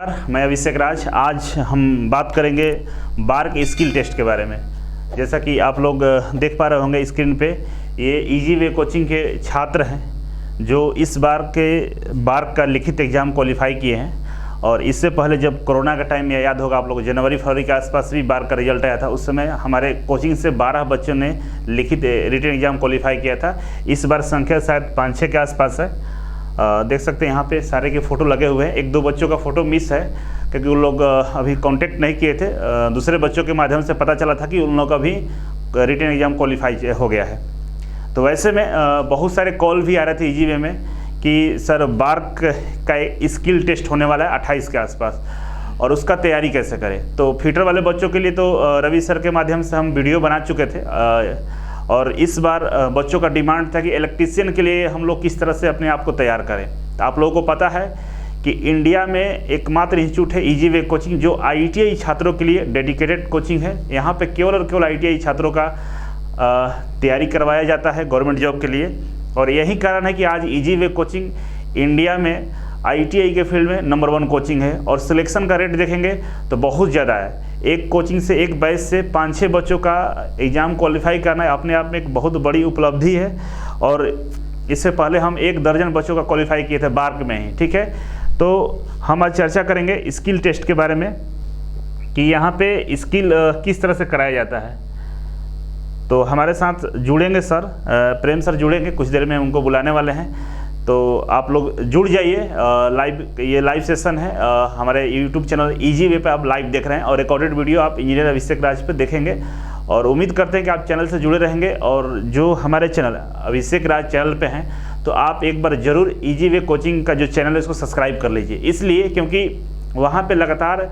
मैं अभिषेक राज। आज हम बात करेंगे बार्क स्किल टेस्ट के बारे में। जैसा कि आप लोग देख पा रहे होंगे स्क्रीन पे, ये इजी वे कोचिंग के छात्र हैं जो इस बार के बार्क का लिखित एग्ज़ाम क्वालिफाई किए हैं। और इससे पहले जब कोरोना का टाइम में, याद होगा आप लोग, जनवरी फरवरी के आसपास भी बार्क का रिजल्ट आया था। उस समय हमारे कोचिंग से 12 बच्चों ने लिखित रिटन एग्ज़ाम क्वालिफाई किया था। इस बार संख्या शायद 5-6 के आसपास है। देख सकते हैं यहाँ पे सारे के फ़ोटो लगे हुए हैं। 1-2 बच्चों का फ़ोटो मिस है क्योंकि उन लोग अभी कांटेक्ट नहीं किए थे। दूसरे बच्चों के माध्यम से पता चला था कि उन लोग का भी रिटन एग्ज़ाम क्वालिफाई हो गया है। तो वैसे में बहुत सारे कॉल भी आ रहे थे इजी वे में कि सर बार्क का स्किल टेस्ट होने वाला है 28 के आसपास और उसका तैयारी कैसे करें। तो फिटर वाले बच्चों के लिए तो रवि सर के माध्यम से हम वीडियो बना चुके थे। और इस बार बच्चों का डिमांड था कि इलेक्ट्रीशियन के लिए हम लोग किस तरह से अपने आप को तैयार करें। तो आप लोगों को पता है कि इंडिया में एकमात्र इंस्टीट्यूट है इजी वे कोचिंग जो ITI छात्रों के लिए डेडिकेटेड कोचिंग है। यहाँ पे केवल और केवल ITI छात्रों का तैयारी करवाया जाता है गवर्नमेंट जॉब के लिए। और यही कारण है कि आज इजी वे कोचिंग इंडिया में ITI के फील्ड में नंबर 1 कोचिंग है। और सिलेक्शन का रेट देखेंगे तो बहुत ज़्यादा है। एक कोचिंग से, एक बैच से 5-6 बच्चों का एग्ज़ाम क्वालिफाई करना अपने आप में एक बहुत बड़ी उपलब्धि है। और इससे पहले हम 1 दर्जन बच्चों का क्वालिफाई किए थे बार्क में ही। ठीक है, तो हम आज चर्चा करेंगे स्किल टेस्ट के बारे में कि यहाँ पे स्किल किस तरह से कराया जाता है। तो हमारे साथ जुड़ेंगे सर, प्रेम सर जुड़ेंगे, कुछ देर में उनको बुलाने वाले हैं। तो आप लोग जुड़ जाइए। ये लाइव सेशन है हमारे यूट्यूब चैनल इजी वे पे आप लाइव देख रहे हैं और रिकॉर्डेड वीडियो आप इंजीनियर अभिषेक राज पे देखेंगे। और उम्मीद करते हैं कि आप चैनल से जुड़े रहेंगे। और जो हमारे चैनल अभिषेक राज चैनल पे हैं तो आप एक बार ज़रूर इजी वे कोचिंग का जो चैनल है उसको सब्सक्राइब कर लीजिए। इसलिए क्योंकि वहाँ पे लगातार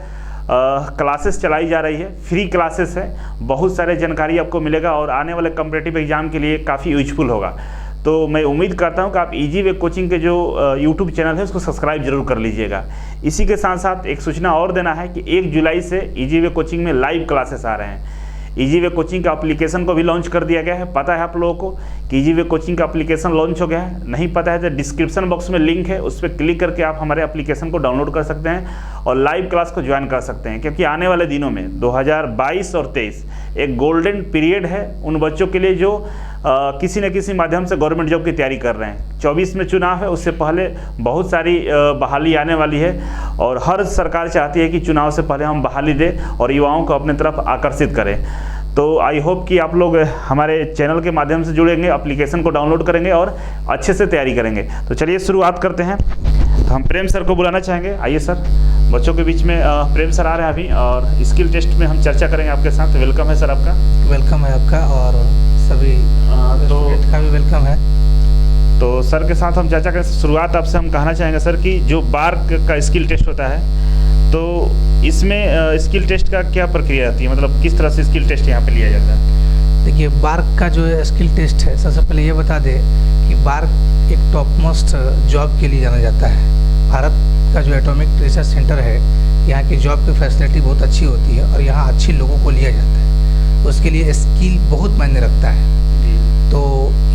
क्लासेस चलाई जा रही है, फ्री क्लासेस है, बहुत सारे जानकारी आपको मिलेगा और आने वाले कॉम्पिटिटिव एग्जाम के लिए काफ़ी यूजफुल होगा। तो मैं उम्मीद करता हूं कि आप इजी वे कोचिंग के जो यूट्यूब चैनल है उसको सब्सक्राइब जरूर कर लीजिएगा। इसी के साथ साथ एक सूचना और देना है कि 1 जुलाई से इजी वे कोचिंग में लाइव क्लासेस आ रहे हैं। इजी वे कोचिंग का एप्लीकेशन को भी लॉन्च कर दिया गया है। पता है आप लोगों को कि इजी वे कोचिंग का एप्लीकेशन लॉन्च हो गया है? नहीं पता है तो डिस्क्रिप्शन बॉक्स में लिंक है, उस पर क्लिक करके आप हमारे एप्लीकेशन को डाउनलोड कर सकते हैं और लाइव क्लास को ज्वाइन कर सकते हैं। क्योंकि आने वाले दिनों में 2022 और 23 एक गोल्डन पीरियड है उन बच्चों के लिए जो किसी न किसी माध्यम से गवर्नमेंट जॉब की तैयारी कर रहे हैं। 24 में चुनाव है, उससे पहले बहुत सारी बहाली आने वाली है और हर सरकार चाहती है कि चुनाव से पहले हम बहाली दें और युवाओं को अपने तरफ आकर्षित करें। तो आई होप कि आप लोग हमारे चैनल के माध्यम से जुड़ेंगे, एप्लीकेशन को डाउनलोड करेंगे और अच्छे से तैयारी करेंगे। तो चलिए शुरुआत करते हैं। तो हम प्रेम सर को बुलाना चाहेंगे। आइए सर, बच्चों के बीच में प्रेम सर आ रहे हैं अभी और स्किल टेस्ट में हम चर्चा करेंगे आपके साथ। वेलकम है सर आपका। वेलकम है आपका और सभी स्टूडेंट का भी वेलकम है। तो सर के साथ हम चर्चा करें। शुरुआत आपसे हम कहना चाहेंगे सर कि जो बार्क का स्किल टेस्ट होता है तो इसमें स्किल टेस्ट का क्या प्रक्रिया आती है, मतलब किस तरह से स्किल टेस्ट यहाँ पे लिया जाता है? देखिए, बार्क का जो स्किल टेस्ट है, सबसे पहले ये बता दें कि बार्क एक टॉप मोस्ट जॉब के लिए जाना जाता है। भारत का जो एटॉमिक रिसर्च सेंटर है, यहाँ की जॉब की फैसिलिटी बहुत अच्छी होती है और यहाँ अच्छे लोगों को लिया जाता है। उसके लिए स्किल बहुत मायने रखता है। तो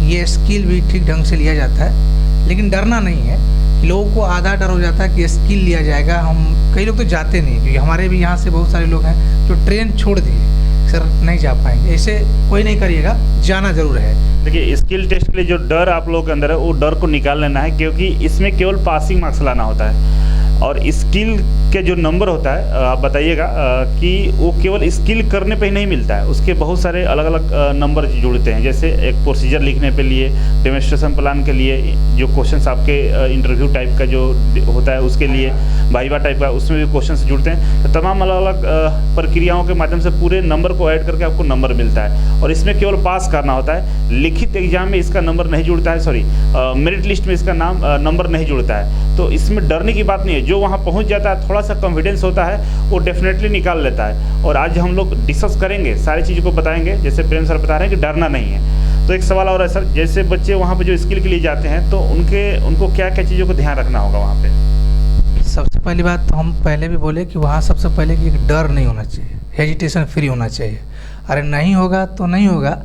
ये स्किल भी ठीक ढंग से लिया जाता है, लेकिन डरना नहीं है। लोगों को आधा डर हो जाता है कि स्किल लिया जाएगा, हम कई लोग तो जाते नहीं, क्योंकि हमारे भी यहाँ से बहुत सारे लोग हैं जो ट्रेन छोड़ दिए, सर नहीं जा पाएंगे। ऐसे कोई नहीं करिएगा, जाना जरूर है। देखिए, स्किल टेस्ट के लिए जो डर आप लोगों के अंदर है वो डर को निकाल लेना है, क्योंकि इसमें केवल पासिंग मार्क्स लाना होता है। और स्किल के जो नंबर होता है, आप बताइएगा कि वो केवल स्किल करने पे ही नहीं मिलता है, उसके बहुत सारे अलग अलग नंबर जुड़ते हैं। जैसे एक प्रोसीजर लिखने पे लिए, डेमोन्स्ट्रेशन प्लान के लिए, जो क्वेश्चंस आपके इंटरव्यू टाइप का जो होता है उसके लिए, वाइवा टाइप का, उसमें भी क्वेश्चंस जुड़ते हैं। तो तमाम अलग अलग प्रक्रियाओं के माध्यम से पूरे नंबर को ऐड करके आपको नंबर मिलता है। और इसमें केवल पास करना होता है। लिखित एग्जाम में इसका नंबर नहीं जुड़ता है, सॉरी मेरिट लिस्ट में इसका नंबर नहीं जुड़ता है। तो इसमें डरने की बात नहीं है। जो वहाँ पहुँच जाता है, थोड़ा सा कॉन्फिडेंस होता है, वो डेफिनेटली निकाल लेता है। और आज हम लोग डिस्कस करेंगे, सारी चीज़ों को बताएंगे। जैसे प्रेम सर बता रहे हैं कि डरना नहीं है। तो एक सवाल और है सर, जैसे बच्चे वहाँ पे जो स्किल के लिए जाते हैं तो उनको क्या क्या चीज़ों को ध्यान रखना होगा वहाँ पे? सबसे पहली बात तो हम पहले भी बोले कि वहाँ सबसे पहले कि एक डर नहीं होना चाहिए, हेजिटेशन फ्री होना चाहिए। अरे नहीं होगा तो नहीं होगा,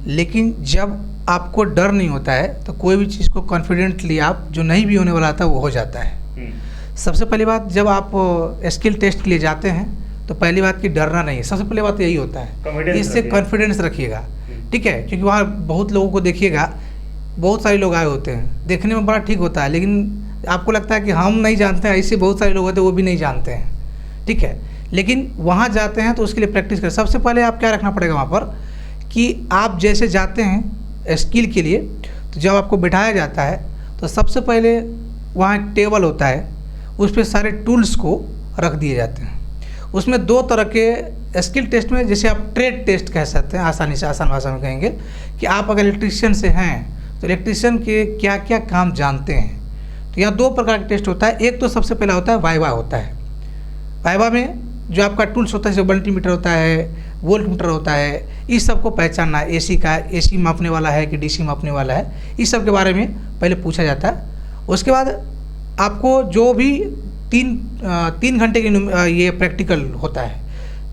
लेकिन जब आपको डर नहीं होता है तो कोई भी चीज़ को कॉन्फिडेंटली आप जो नहीं भी होने वाला था वो हो जाता है। सबसे पहली बात, जब आप स्किल टेस्ट के लिए जाते हैं तो पहली बात कि डरना नहीं है। सबसे पहली बात यही होता है, इससे कॉन्फिडेंस रखिएगा, ठीक है। क्योंकि वहाँ बहुत लोगों को देखिएगा, बहुत सारे लोग आए होते हैं, देखने में बड़ा ठीक होता है, लेकिन आपको लगता है कि हम नहीं जानते हैं, ऐसे बहुत सारे लोग होते हैं वो भी नहीं जानते हैं, ठीक है। लेकिन वहाँ जाते हैं तो उसके लिए प्रैक्टिस करें। सबसे पहले आप क्या रखना पड़ेगा वहाँ पर कि आप जैसे जाते हैं स्किल के लिए, तो जब आपको बिठाया जाता है तो सबसे पहले वहाँ एक टेबल होता है, उस पर सारे टूल्स को रख दिए जाते हैं। उसमें दो तरह के स्किल टेस्ट में, जैसे आप ट्रेड टेस्ट कह सकते हैं, आसानी से आसान भाषा में कहेंगे कि आप अगर इलेक्ट्रीशियन से हैं तो इलेक्ट्रीशियन के क्या क्या काम जानते हैं। तो यहाँ दो प्रकार का टेस्ट होता है। एक तो सबसे पहला होता है वाइवा होता है। वाइवा में जो आपका टूल्स होता है, जैसे मल्टीमीटर होता है, वोल्ट मीटर होता है, इस सब को पहचानना है। एसी का एसी मापने वाला है कि डीसी मापने वाला है, इस सब के बारे में पहले पूछा जाता है। उसके बाद आपको जो भी तीन घंटे की ये प्रैक्टिकल होता है,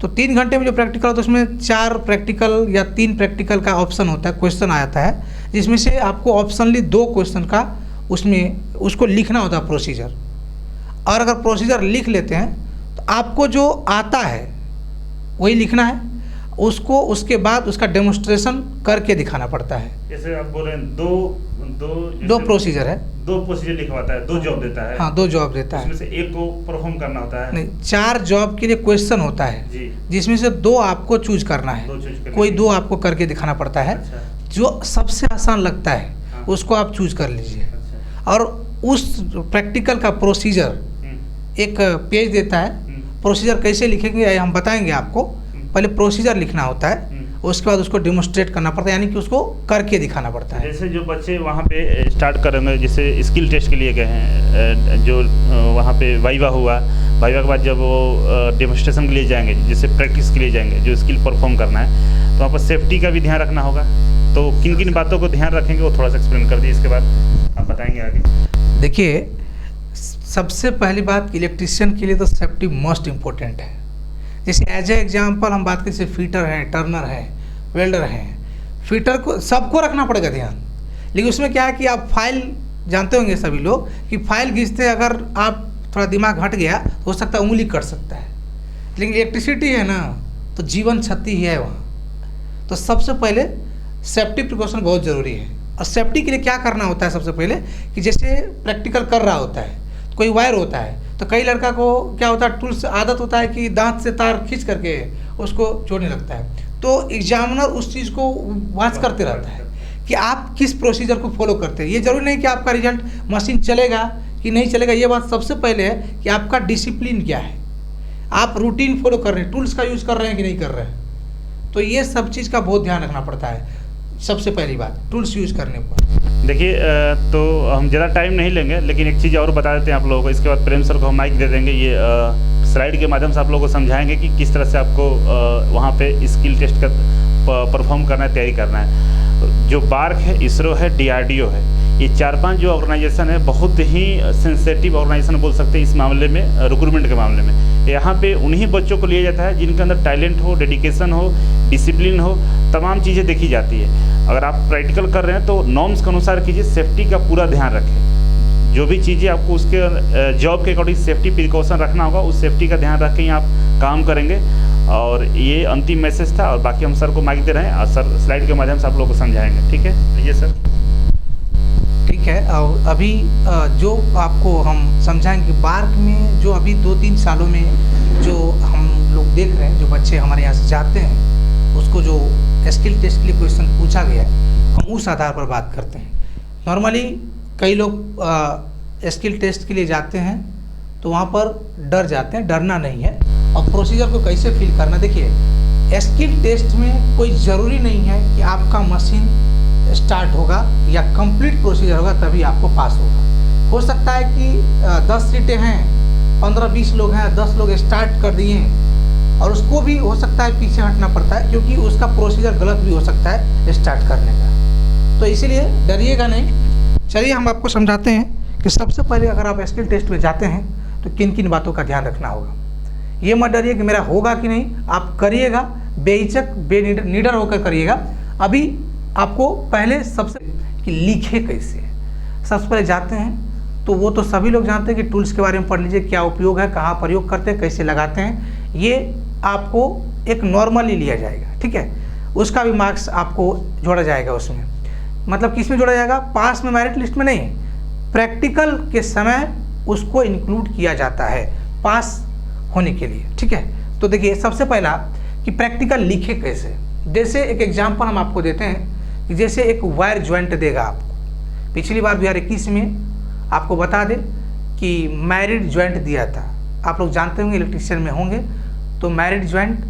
तो 3 घंटे में जो प्रैक्टिकल होता है उसमें 4 प्रैक्टिकल या 3 प्रैक्टिकल का ऑप्शन होता है, क्वेश्चन आ जाता है, जिसमें से आपको ऑप्शनली 2 क्वेश्चन का उसमें उसको लिखना होता है प्रोसीजर। और अगर प्रोसीजर लिख लेते हैं तो आपको जो आता है वही लिखना है, उसको उसके बाद उसका डेमोन्स्ट्रेशन करके दिखाना पड़ता है। जैसे आप बोल रहे हैं दो प्रोसीजर है, 2 प्रोसीजर लिखवाता है, 2 जॉब देता है। हाँ, 2 जॉब देता है, उसमें से एक को परफॉर्म करना होता है। नहीं, 4 जॉब के लिए क्वेश्चन होता है जी, जिसमें से 2 आपको चूज करना है, कोई 2 आपको करके दिखाना पड़ता है। अच्छा। जो सबसे आसान लगता है हाँ। उसको आप चूज कर लीजिए। अच्छा। और उस प्रैक्टिकल का प्रोसीजर एक पेज देता है। प्रोसीजर कैसे लिखेंगे ये हम बताएंगे आपको। पहले प्रोसीजर लिखना होता है, उसके बाद उसको डेमोन्स्ट्रेट करना पड़ता है, यानी कि उसको करके दिखाना पड़ता है। जैसे जो बच्चे वहाँ पे स्टार्ट करेंगे, जैसे स्किल टेस्ट के लिए गए हैं, जो वहाँ पे वाइवा हुआ, वाइवा के बाद जब वो डेमोन्स्ट्रेशन के लिए जाएंगे, जैसे प्रैक्टिस के लिए जाएंगे, जो स्किल परफॉर्म करना है, तो वहाँ पर सेफ्टी का भी ध्यान रखना होगा। तो किन किन बातों को ध्यान रखेंगे वो थोड़ा सा एक्सप्लेन कर दिए, इसके बाद आप बताएंगे आगे। देखिए, सबसे पहली बात इलेक्ट्रीशियन के लिए तो सेफ्टी मोस्ट इम्पोर्टेंट है। जैसे एज ए एग्जाम्पल हम बात करें, जैसे फीटर हैं, टर्नर हैं, वेल्डर हैं। फीटर को सबको रखना पड़ेगा ध्यान, लेकिन उसमें क्या है कि आप फाइल जानते होंगे सभी लोग कि फाइल खींचते अगर आप थोड़ा दिमाग हट गया तो हो सकता है उंगली कट सकता है। लेकिन इलेक्ट्रिसिटी है ना, तो जीवन क्षति ही है वहाँ। तो सबसे पहले सेफ्टी प्रिकॉशन बहुत ज़रूरी है। और सेफ्टी के लिए क्या करना होता है, सबसे पहले कि जैसे प्रैक्टिकल कर रहा होता है, कोई वायर होता है, तो कई लड़का को क्या होता है, टूल्स आदत होता है कि दांत से तार खींच करके उसको जोड़ने लगता है। तो एग्जामिनर उस चीज़ को वॉच करते रहता है कि आप किस प्रोसीजर को फॉलो करते हैं। ये जरूरी नहीं कि आपका रिजल्ट मशीन चलेगा कि नहीं चलेगा, ये बात सबसे पहले है कि आपका डिसिप्लिन क्या है, आप रूटीन फॉलो कर रहे हैं, टूल्स का यूज़ कर रहे हैं कि नहीं कर रहे हैं। तो ये सब चीज़ का बहुत ध्यान रखना पड़ता है। सबसे पहली बात टूल्स यूज़ करने पर। देखिए, तो हम ज़्यादा टाइम नहीं लेंगे, लेकिन एक चीज़ और बता देते हैं आप लोगों को। इसके बाद प्रेम सर को हम माइक दे देंगे, ये स्लाइड के माध्यम से आप लोगों को समझाएंगे कि किस तरह से आपको वहाँ पे स्किल टेस्ट का परफॉर्म करना है, तैयारी करना है। जो बार्क है, इसरो है, DRDO है, ये 4-5 जो ऑर्गेनाइजेशन है, बहुत ही सेंसिटिव ऑर्गेनाइजेशन बोल सकते हैं इस मामले में, रिक्रूटमेंट के मामले में। यहाँ पे उन्हीं बच्चों को लिया जाता है जिनके अंदर टैलेंट हो, डेडिकेशन हो, डिसिप्लिन हो, तमाम चीज़ें देखी जाती है। अगर आप प्रैक्टिकल कर रहे हैं तो नॉर्म्स के अनुसार कीजिए, सेफ्टी का पूरा ध्यान रखें। जो भी चीज़ें आपको उसके जॉब के अकॉर्डिंग सेफ्टी प्रिकॉशन रखना होगा, उस सेफ्टी का ध्यान रख के ही आप काम करेंगे। और ये अंतिम मैसेज था, और बाकी हम सर को माइक दे रहे हैं और सर स्लाइड के माध्यम से आप लोगों को समझाएंगे। ठीक है, लीजिए सर। ठीक है, और अभी जो आपको हम समझाएंगे बार्क में, जो अभी 2-3 सालों में जो हम लोग देख रहे हैं, जो बच्चे हमारे यहाँ से जाते हैं, उसको जो स्किल टेस्ट के लिए क्वेश्चन पूछा गया है, हम उस आधार पर बात करते हैं। नॉर्मली कई लोग स्किल टेस्ट के लिए जाते हैं तो वहाँ पर डर जाते हैं, डरना नहीं है। और प्रोसीजर को कैसे फिल करना, देखिए स्किल टेस्ट में कोई ज़रूरी नहीं है कि आपका मशीन स्टार्ट होगा या कंप्लीट प्रोसीजर होगा तभी आपको पास होगा। हो सकता है कि 10 सीटें हैं, 15-20 लोग हैं, 10 लोग स्टार्ट कर दिए और उसको भी हो सकता है पीछे हटना पड़ता है, क्योंकि उसका प्रोसीजर गलत भी हो सकता है स्टार्ट करने का। तो इसीलिए डरिएगा नहीं। चलिए हम आपको समझाते हैं कि सबसे पहले अगर आप स्किल टेस्ट में जाते हैं तो किन किन बातों का ध्यान रखना होगा। ये मत डरिए कि मेरा होगा कि नहीं, आप करिएगा, बेहिचक बेनिडर होकर करिएगा। अभी आपको पहले सबसे कि लिखे कैसे, सबसे पहले जाते हैं तो वो तो सभी लोग जानते हैं कि टूल्स के बारे में पढ़ लीजिए, क्या उपयोग है, कहाँ प्रयोग करते हैं, कैसे लगाते हैं, ये आपको एक नॉर्मली लिया जाएगा, ठीक है। उसका भी मार्क्स आपको जोड़ा जाएगा उसमें, मतलब किस में जोड़ा जाएगा, पास में मेरिट लिस्ट में नहीं, प्रैक्टिकल के समय उसको इंक्लूड किया जाता है पास होने के लिए, ठीक है। तो देखिए सबसे पहला कि प्रैक्टिकल लिखे कैसे। जैसे एक एग्जांपल हम आपको देते हैं कि जैसे एक वायर ज्वाइंट देगा आपको, पिछली बार 2021 में आपको बता दें कि मैरिड ज्वाइंट दिया था, आप लोग जानते होंगे, इलेक्ट्रिशियन में होंगे, तो मैरिड ज्वाइंट,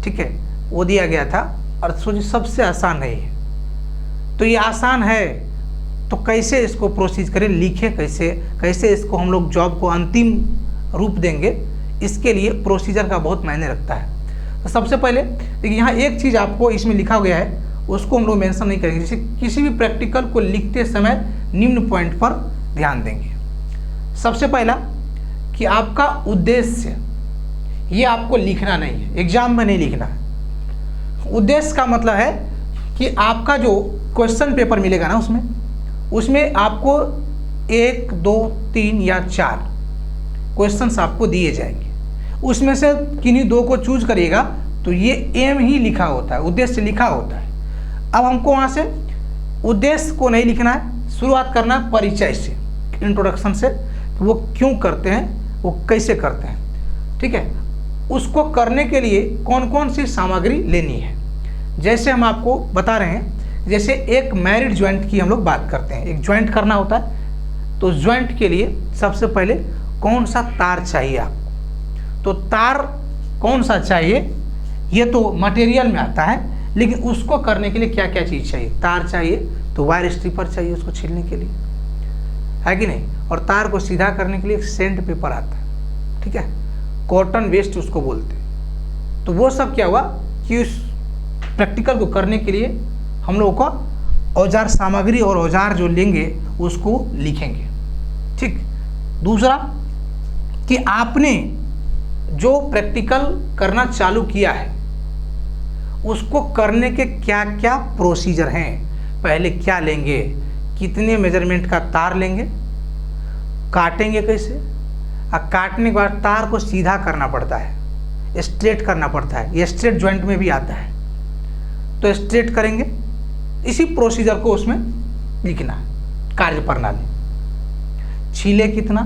ठीक है, वो दिया गया था और सोचिए सबसे आसान है ये, तो ये आसान है तो कैसे इसको प्रोसीज करें, लिखे कैसे, कैसे इसको हम लोग जॉब को अंतिम रूप देंगे, इसके लिए प्रोसीजर का बहुत मायने रखता है। तो सबसे पहले देखिए यहाँ एक चीज़ आपको इसमें लिखा गया है, उसको हम लोग मेंशन नहीं करेंगे। जैसे किसी भी प्रैक्टिकल को लिखते समय निम्न पॉइंट पर ध्यान देंगे। सबसे पहला कि आपका उद्देश्य, ये आपको लिखना नहीं है, एग्जाम में नहीं लिखना है। उद्देश्य का मतलब है कि आपका जो क्वेश्चन पेपर मिलेगा ना, उसमें आपको 1, 2, 3 या 4 क्वेश्चंस आपको दिए जाएंगे, उसमें से किन्हीं 2 को चूज करिएगा, तो ये एम ही लिखा होता है, उद्देश्य लिखा होता है। अब हमको वहाँ से उद्देश्य को नहीं लिखना है, शुरुआत करना है परिचय से, इंट्रोडक्शन से, वो क्यों करते हैं, वो कैसे करते हैं, ठीक है। उसको करने के लिए कौन कौन सी सामग्री लेनी है, जैसे हम आपको बता रहे हैं, जैसे एक मैरिड ज्वाइंट की हम लोग बात करते हैं, एक ज्वाइंट करना होता है, तो ज्वाइंट के लिए सबसे पहले कौन सा तार चाहिए आपको, तो तार कौन सा चाहिए ये तो मटेरियल में आता है, लेकिन उसको करने के लिए क्या क्या चीज़ चाहिए, तार चाहिए तो वायर स्ट्रिपर चाहिए उसको छीलने के लिए, है कि नहीं, और तार को सीधा करने के लिए एक सेंड पेपर आता है, ठीक है, कॉटन वेस्ट उसको बोलते हैं। तो वो सब क्या हुआ कि उस प्रैक्टिकल को करने के लिए हम लोगों को औजार सामग्री और औजार जो लेंगे उसको लिखेंगे, ठीक। दूसरा कि आपने जो प्रैक्टिकल करना चालू किया है उसको करने के क्या क्या प्रोसीजर हैं, पहले क्या लेंगे, कितने मेजरमेंट का तार लेंगे, काटेंगे कैसे, और काटने के बाद तार को सीधा करना पड़ता है, स्ट्रेट करना पड़ता है, ये स्ट्रेट जॉइंट में भी आता है, तो स्ट्रेट करेंगे, इसी प्रोसीजर को उसमें लिखना है, कार्य प्रणाली। छीले कितना,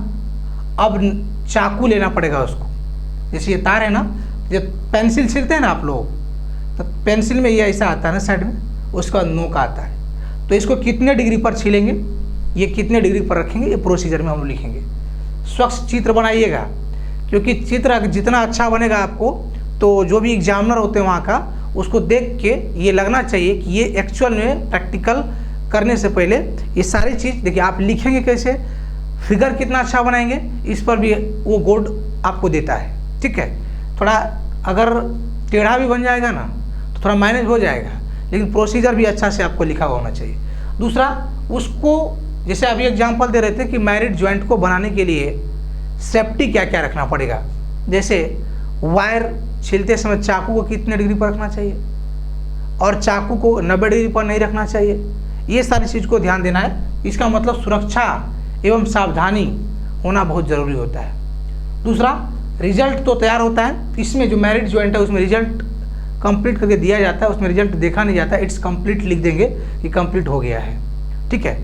अब चाकू लेना पड़ेगा उसको, जैसे ये तार है ना, जब पेंसिल छीलते हैं ना आप लोग, तो पेंसिल में ये ऐसा आता है ना साइड में, उसका नोक आता है, तो इसको कितने डिग्री पर छीलेंगे, ये कितने डिग्री पर रखेंगे, ये प्रोसीजर में हम लिखेंगे। स्वच्छ चित्र बनाइएगा, क्योंकि चित्र जितना अच्छा बनेगा आपको, तो जो भी एग्जामिनर होते हैं वहाँ का, उसको देख के ये लगना चाहिए कि ये एक्चुअल में प्रैक्टिकल करने से पहले ये सारी चीज़ देखिए। आप लिखेंगे कैसे, फिगर कितना अच्छा बनाएंगे, इस पर भी वो बोर्ड आपको देता है, ठीक है। थोड़ा अगर टेढ़ा भी बन जाएगा ना तो थोड़ा मैनेज हो जाएगा, लेकिन प्रोसीजर भी अच्छा से आपको लिखा हुआ होना चाहिए। दूसरा, उसको जैसे अभी एग्जांपल दे रहे थे कि मैरिड जॉइंट को बनाने के लिए सेफ्टी क्या क्या रखना पड़ेगा, जैसे वायर छीलते समय चाकू को कितने डिग्री पर रखना चाहिए और चाकू को 90 डिग्री पर नहीं रखना चाहिए, ये सारी चीज़ को ध्यान देना है। इसका मतलब सुरक्षा एवं सावधानी होना बहुत ज़रूरी होता है। दूसरा, रिजल्ट तो तैयार होता है, इसमें जो मैरिड जॉइंट है उसमें रिजल्ट कंप्लीट करके दिया जाता है, उसमें रिजल्ट देखा नहीं जाता, इट्स कंप्लीट लिख देंगे कि कंप्लीट हो गया है, ठीक है।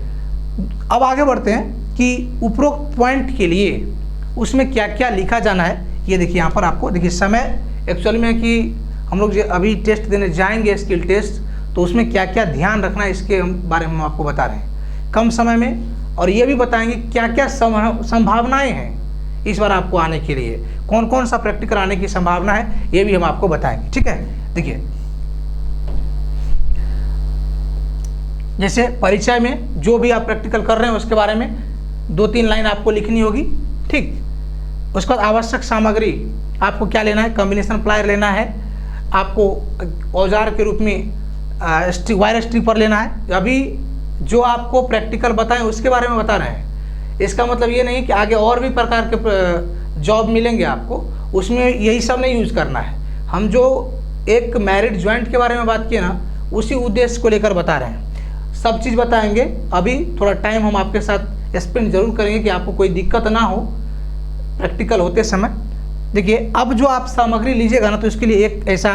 अब आगे बढ़ते हैं कि उपरोक्त पॉइंट के लिए उसमें क्या क्या लिखा जाना है, ये देखिए यहाँ पर आपको देखिए। समय एक्चुअल में कि हम लोग अभी टेस्ट देने जाएंगे स्किल टेस्ट, तो उसमें क्या क्या ध्यान रखना है इसके बारे में हम आपको बता रहे हैं कम समय में, और ये भी बताएंगे क्या क्या संभावनाएं हैं इस बार आपको आने के लिए, कौन कौन सा प्रैक्टिकल आने की संभावना है, ये भी हम आपको बताएंगे, ठीक है। देखिए जैसे परिचय में जो भी आप प्रैक्टिकल कर रहे हैं उसके बारे में 2-3 लाइन आपको लिखनी होगी, ठीक। उसके बाद आवश्यक सामग्री आपको क्या लेना है, कॉम्बिनेशन प्लायर लेना है, आपको औजार के रूप में वायर स्ट्रिपर लेना है। अभी जो आपको प्रैक्टिकल बताएं उसके बारे में बता रहे हैं, इसका मतलब ये नहीं कि आगे और भी प्रकार के जॉब मिलेंगे आपको, उसमें यही सब नहीं यूज़ करना है। हम जो एक मैरिड जॉइंट के बारे में बात किए ना, उसी उद्देश्य को लेकर बता रहे हैं, सब चीज़ बताएंगे। अभी थोड़ा टाइम हम आपके साथ एक्सप्लेन जरूर करेंगे कि आपको कोई दिक्कत ना हो प्रैक्टिकल होते समय। देखिए अब जो आप सामग्री लीजिएगा ना, तो इसके लिए एक ऐसा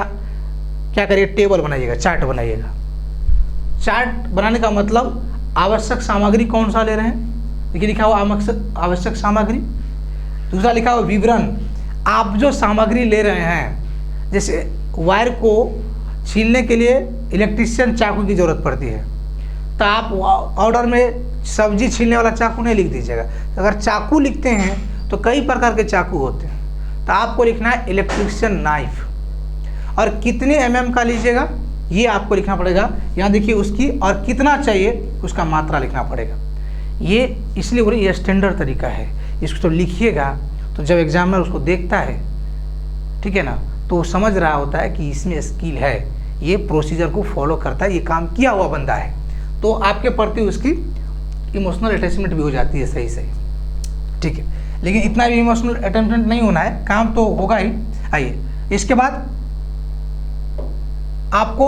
क्या करिए, टेबल बनाइएगा, चार्ट बनाइएगा। चार्ट बनाने का मतलब आवश्यक सामग्री कौन सा ले रहे हैं, देखिए लिखा हुआ आवश्यक सामग्री। दूसरा लिखा हुआ विवरण, आप जो सामग्री ले रहे हैं, जैसे वायर को छीलने के लिए इलेक्ट्रीशियन चाकू की ज़रूरत पड़ती है, तो आप ऑर्डर में सब्जी छीलने वाला चाकू नहीं लिख दीजिएगा। अगर चाकू लिखते हैं तो कई प्रकार के चाकू होते हैं, तो आपको लिखना है इलेक्ट्रीशियन नाइफ। और कितने mm का लीजिएगा ये आपको लिखना पड़ेगा। यहाँ देखिए उसकी, और कितना चाहिए उसका मात्रा लिखना पड़ेगा। ये इसलिए बोले ये स्टैंडर्ड तरीका है, इसको तो लिखिएगा तो जब एग्जामिनर उसको देखता है, ठीक है ना, तो वो समझ रहा होता है कि इसमें स्किल है, ये प्रोसीजर को फॉलो करता है, ये काम किया हुआ बंदा है, तो आपके प्रति उसकी इमोशनल अटैचमेंट भी हो जाती है सही सही, ठीक है। लेकिन इतना भी इमोशनल अटैचमेंट नहीं होना है, काम तो होगा ही। आइए इसके बाद आपको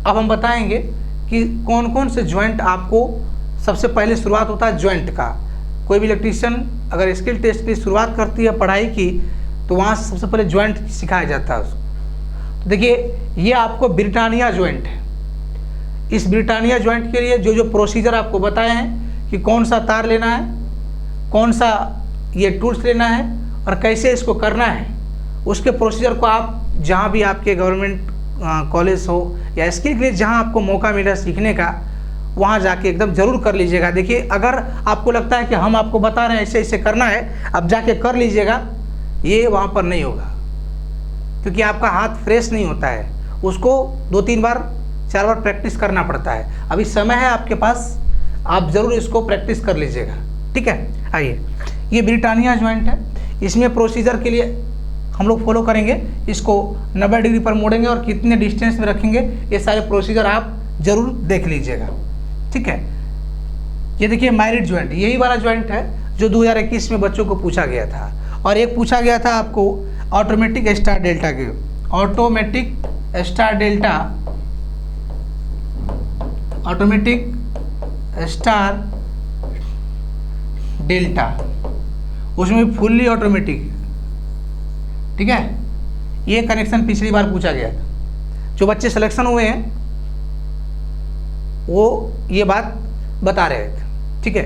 अब हम बताएंगे कि कौन कौन से जॉइंट आपको, सबसे पहले शुरुआत होता है जॉइंट का। कोई भी इलेक्ट्रीशियन अगर स्किल टेस्ट की शुरुआत करती है पढ़ाई की, तो वहाँ से सबसे पहले जॉइंट सिखाया जाता है उसको। तो देखिए ये आपको ब्रिटानिया जॉइंट है। इस ब्रिटानिया जॉइंट के लिए जो जो प्रोसीजर आपको बताए हैं कि कौन सा तार लेना है, कौन सा ये टूल्स लेना है और कैसे इसको करना है, उसके प्रोसीजर को आप जहाँ भी आपके गवर्नमेंट कॉलेज हो या स्किल के लिए जहाँ आपको मौका मिला सीखने का, वहाँ जाके एकदम ज़रूर कर लीजिएगा। देखिए अगर आपको लगता है कि हम आपको बता रहे हैं ऐसे ऐसे करना है, अब जाके कर लीजिएगा, ये वहाँ पर नहीं होगा, क्योंकि आपका हाथ फ्रेश नहीं होता है, उसको 2-3 बार 4 बार प्रैक्टिस करना पड़ता है। अभी समय है आपके पास, आप ज़रूर इसको प्रैक्टिस कर लीजिएगा, ठीक है। आइए ये ब्रिटानिया जॉइंट है, इसमें प्रोसीजर के लिए हम लोग फॉलो करेंगे, इसको 90 डिग्री पर मोड़ेंगे और कितने डिस्टेंस में रखेंगे, ये सारे प्रोसीजर आप जरूर देख लीजिएगा, ठीक है। ये देखिए मैरिड जॉइंट, यही वाला जॉइंट है जो 2021 में बच्चों को पूछा गया था। और एक पूछा गया था आपको ऑटोमेटिक स्टार डेल्टा के, automatic star delta, automatic star delta, उसमें फुल्ली ऑटोमेटिक, ठीक है। ये कनेक्शन पिछली बार पूछा गया था। जो बच्चे सिलेक्शन हुए हैं वो ये बात बता रहे थे, ठीक है।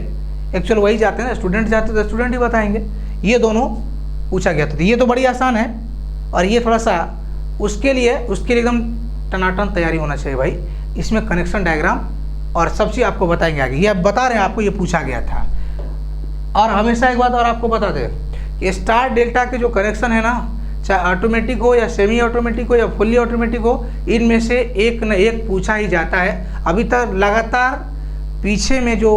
एक्चुअल वही जाते हैं ना, स्टूडेंट जाते तो स्टूडेंट ही बताएंगे। ये दोनों पूछा गया था, ये तो बड़ी आसान है, और ये थोड़ा सा उसके लिए एकदम टनाटन तैयारी होना चाहिए भाई। इसमें कनेक्शन डायग्राम और सब चीज़ आपको बताएंगे आगे। ये आप बता रहे हैं, आपको ये पूछा गया था। और हमेशा एक बात और आपको बता दें कि स्टार डेल्टा के जो कनेक्शन है ना, चाहे ऑटोमेटिक हो या सेमी ऑटोमेटिक हो या फुल्ली ऑटोमेटिक हो, इनमें से एक न एक पूछा ही जाता है। अभी तक लगातार पीछे में जो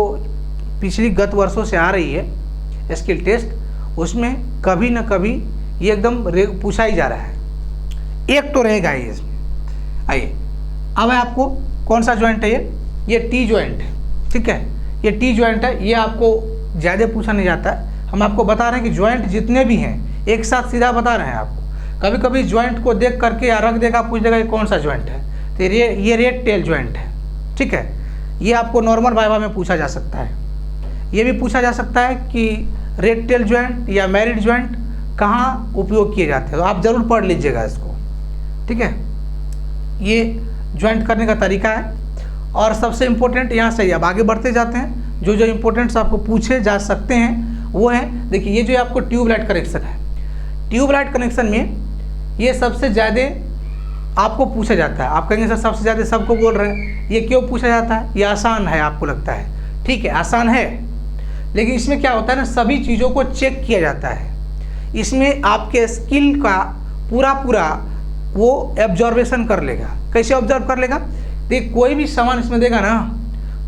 पिछली गत वर्षों से आ रही है स्किल टेस्ट, उसमें कभी न कभी ये एकदम पूछा ही जा रहा है, एक तो रहेगा ही इसमें। आइए अब आपको कौन सा जॉइंट है, ये टी जॉइंट है, ठीक है। ये टी जॉइंट है, ये आपको ज़्यादा पूछा नहीं जाता है। हम आपको बता रहे हैं कि जॉइंट जितने भी हैं एक साथ सीधा बता रहे हैं आपको। कभी कभी जॉइंट को देख करके या रख देगा, पूछ देगा ये कौन सा जॉइंट है, तो ये रेड टेल जॉइंट है, ठीक है। ये आपको नॉर्मल वाइवा में पूछा जा सकता है। ये भी पूछा जा सकता है कि रेड टेल जॉइंट या मैरिड जॉइंट कहाँ उपयोग किए जाते हैं, तो आप ज़रूर पढ़ लीजिएगा इसको, ठीक है। ये जॉइंट करने का तरीका है। और सबसे इम्पोर्टेंट यहाँ से अब आगे बढ़ते जाते हैं, जो जो इम्पोर्टेंट्स आपको पूछे जा सकते हैं वो है, देखिए ये जो आपको ट्यूबलाइट कनेक्शन है, ट्यूबलाइट कनेक्शन में ये सबसे ज़्यादा आपको पूछा जाता है। आप कहेंगे सर सबसे ज़्यादा सबको बोल रहे हैं, ये क्यों पूछा जाता है? ये आसान है, आपको लगता है, ठीक है आसान है, लेकिन इसमें क्या होता है ना, सभी चीज़ों को चेक किया जाता है। इसमें आपके स्किल का पूरा वो एब्जॉर्वेशन कर लेगा। कैसे ऑब्जर्व कर लेगा? देखिए कोई भी सामान इसमें देगा ना,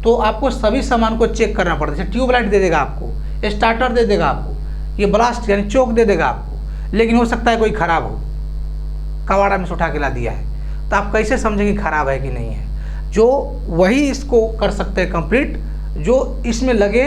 तो आपको सभी सामान को चेक करना पड़ता है। जैसे ट्यूबलाइट दे देगा आपको, स्टार्टर दे देगा आपको, ये ब्लास्ट यानी चोक दे देगा आपको, लेकिन हो सकता है कोई ख़राब हो, कबाड़ा में से उठा के ला दिया है, तो आप कैसे समझेंगे ख़राब है कि नहीं है? जो वही इसको कर सकते हैं कंप्लीट, जो इसमें लगे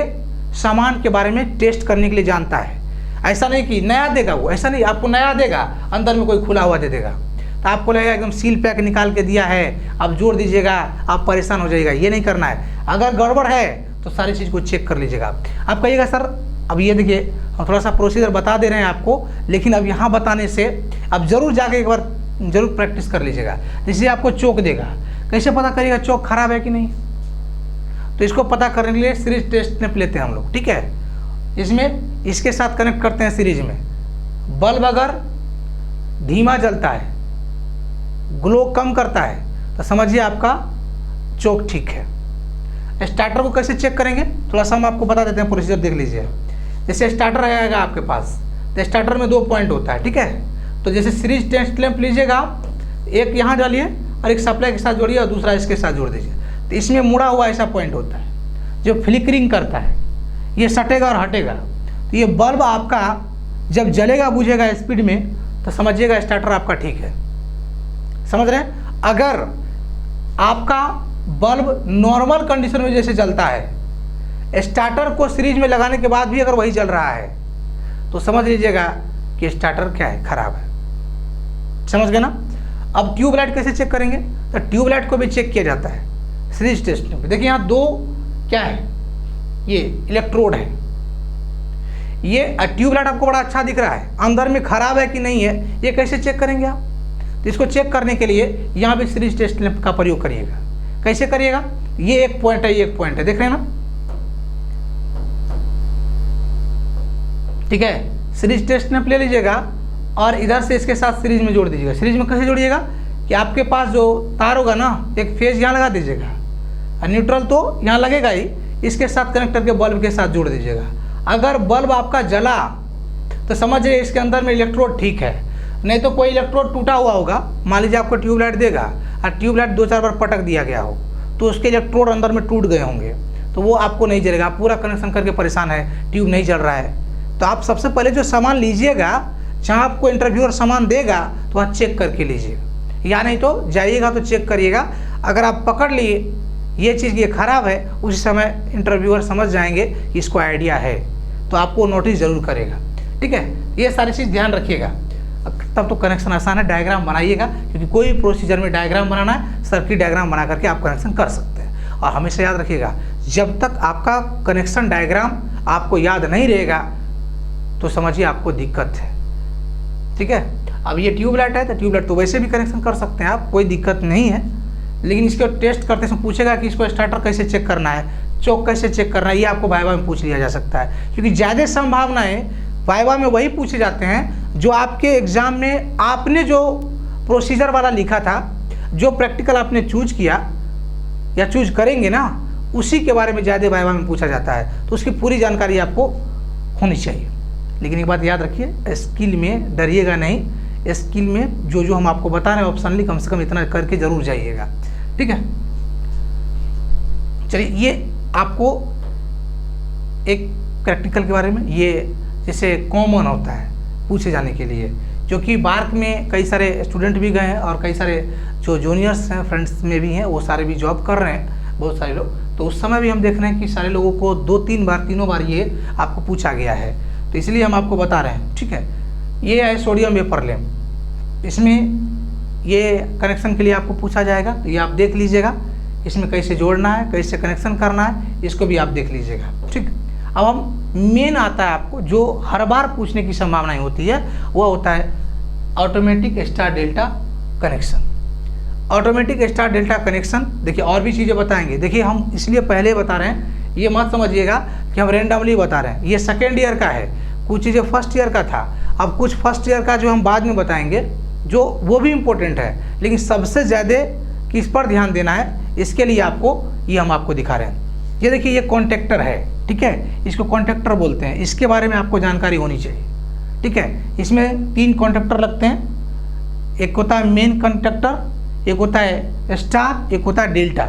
सामान के बारे में टेस्ट करने के लिए जानता है। ऐसा नहीं कि नया देगा वो, ऐसा नहीं, आपको नया देगा, अंदर में कोई खुला हुआ दे देगा, तो आपको लगेगा एकदम सील पैक निकाल के दिया है, आप जोड़ दीजिएगा, आप परेशान हो जाइएगा। ये नहीं करना है। अगर गड़बड़ है तो सारी चीज़ को चेक कर लीजिएगा आप कहिएगा सर अब ये देखिए हम थोड़ा सा प्रोसीजर बता दे रहे हैं आपको, लेकिन अब यहाँ बताने से अब जरूर जाके एक बार जरूर प्रैक्टिस कर लीजिएगा। जैसे आपको चौक देगा, कैसे पता करिएगा चौक खराब है कि नहीं, तो इसको पता करने के लिए सीरीज टेस्ट में लेते हैं हम लोग, ठीक है। इसमें इसके साथ कनेक्ट करते हैं सीरीज में। बल्ब अगर धीमा जलता है, ग्लो कम करता है, तो समझिए आपका चौक ठीक है। स्टार्टर को कैसे चेक करेंगे थोड़ा सा हम आपको बता देते हैं, प्रोसीजर देख लीजिए। जैसे स्टार्टर आएगा आपके पास, तो स्टार्टर में 2 पॉइंट होता है, ठीक है। तो जैसे सीरीज टेस्ट लैंप लीजिएगा, एक यहाँ डालिए और एक सप्लाई के साथ जोड़िए और दूसरा इसके साथ जोड़ दीजिए। तो इसमें मुड़ा हुआ ऐसा पॉइंट होता है जो फ्लिकरिंग करता है, ये सटेगा और हटेगा। तो ये बल्ब आपका जब जलेगा बुझेगा स्पीड में, तो समझिएगा स्टार्टर आपका ठीक है। समझ रहे हैं। अगर आपका बल्ब नॉर्मल कंडीशन में जैसे जलता है, स्टार्टर को सीरीज में लगाने के बाद भी अगर वही जल रहा है, तो समझ लीजिएगा कि स्टार्टर क्या है, खराब है। समझ गए ना। अब ट्यूबलाइट कैसे चेक करेंगे, तो ट्यूबलाइट को भी चेक किया जाता है सीरीज टेस्ट में। देखिए यहाँ 2 क्या है, ये इलेक्ट्रोड है। ये ट्यूबलाइट आपको बड़ा अच्छा दिख रहा है, अंदर में खराब है कि नहीं है, ये कैसे चेक करेंगे आप। तो इसको चेक करने के लिए यहाँ भी सीरीज टेस्ट लैंप का प्रयोग करिएगा। कैसे करिएगा, ये एक पॉइंट है, ये एक पॉइंट है, देख रहे हैं ना, ठीक है। सीरीज टेस्ट लैंप ले लीजिएगा और इधर से इसके साथ सीरीज में जोड़ दीजिएगा। सीरीज में कैसे जोड़िएगा कि आपके पास जो तार होगा ना, एक फेज यहाँ लगा दीजिएगा और न्यूट्रल तो यहाँ लगेगा ही, इसके साथ कनेक्ट करके बल्ब के साथ जोड़ दीजिएगा। अगर बल्ब आपका जला तो समझिए इसके अंदर में इलेक्ट्रोड ठीक है, नहीं तो कोई इलेक्ट्रोड टूटा हुआ होगा। मान लीजिए आपको ट्यूबलाइट देगा और ट्यूबलाइट 2-4 बार पटक दिया गया हो, तो उसके इलेक्ट्रोड अंदर में टूट गए होंगे, तो वो आपको नहीं जलेगा। आप पूरा कनेक्शन करके परेशान है, ट्यूब नहीं जल रहा है, तो आप सबसे पहले जो सामान लीजिएगा, जहाँ आपको इंटरव्यूअर सामान देगा तो वहाँ चेक करके लीजिएगा, या नहीं तो जाइएगा तो चेक करिएगा। अगर आप पकड़ लिए ये चीज़ ये खराब है, उसी समय इंटरव्यूअर समझ जाएंगे कि इसको आइडिया है, तो आपको नोटिस ज़रूर करेगा, ठीक है। ये सारी चीज़ ध्यान रखिएगा, तब तो कनेक्शन आसान है। डायग्राम बनाइएगा, क्योंकि कोई भी प्रोसीजर में डायग्राम बनाना है, सर्किट डायग्राम बना करके आप कनेक्शन कर सकते हैं। और हमेशा याद रखिएगा, जब तक आपका कनेक्शन डायग्राम आपको याद नहीं रहेगा, तो समझिए आपको दिक्कत है, ठीक है। अब ये ट्यूबलाइट है, तो ट्यूबलाइट तो वैसे भी कनेक्शन कर सकते हैं आप, कोई दिक्कत नहीं है। लेकिन इसको टेस्ट करते समय पूछेगा कि इसको स्टार्टर कैसे चेक करना है, चौक कैसे चेक करना है, ये आपको वाइवा में पूछ लिया जा सकता है। क्योंकि ज़्यादा संभावनाएं वाइवा में वही पूछे जाते हैं जो आपके एग्ज़ाम में आपने जो प्रोसीजर वाला लिखा था, जो प्रैक्टिकल आपने चूज किया या चूज करेंगे ना, उसी के बारे में ज़्यादा वाइवा में पूछा जाता है। तो उसकी पूरी जानकारी आपको होनी चाहिए। लेकिन एक बात याद रखिए, स्किल में डरिएगा नहीं। स्किल में जो जो हम आपको बता रहे हैं ऑप्शनली, कम से कम इतना करके ज़रूर जाइएगा, ठीक है। चलिए, ये आपको एक प्रैक्टिकल के बारे में, ये जैसे कॉमन होता है पूछे जाने के लिए, जो कि बार्क में कई सारे स्टूडेंट भी गए हैं और कई सारे जो जूनियर्स हैं, फ्रेंड्स में भी हैं, वो सारे भी जॉब कर रहे हैं बहुत सारे लोग। तो उस समय भी हम देख रहे हैं कि सारे लोगों को 2-3 बार, तीनों बार ये आपको पूछा गया है, तो इसलिए हम आपको बता रहे हैं, ठीक है। ये है सोडियम वेपर लैंप, इसमें ये कनेक्शन के लिए आपको पूछा जाएगा, तो ये आप देख लीजिएगा। इसमें कैसे जोड़ना है, कैसे कनेक्शन करना है, इसको भी आप देख लीजिएगा, ठीक। अब हम मेन आता है आपको, जो हर बार पूछने की संभावना होती है, वो होता है automatic star delta connection. Automatic star delta connection, देखिए और भी चीज़ें बताएंगे। देखिए हम इसलिए पहले बता रहे हैं, ये मत समझिएगा कि हम रैंडमली बता रहे हैं। ये सेकेंड ईयर का है, कुछ चीज़ें फर्स्ट ईयर का था, अब कुछ फर्स्ट ईयर का जो हम बाद में बताएंगे, जो वो भी इम्पोर्टेंट है। लेकिन सबसे ज़्यादा किस पर ध्यान देना है, इसके लिए आपको ये हम आपको दिखा रहे हैं। ये देखिए, ये कॉन्टेक्टर है, ठीक है, इसको कॉन्टेक्टर बोलते हैं। इसके बारे में आपको जानकारी होनी चाहिए, ठीक है। इसमें 3 कॉन्टेक्टर लगते हैं, एक होता है मेन कॉन्टेक्टर, एक होता है स्टार, एक होता है डेल्टा।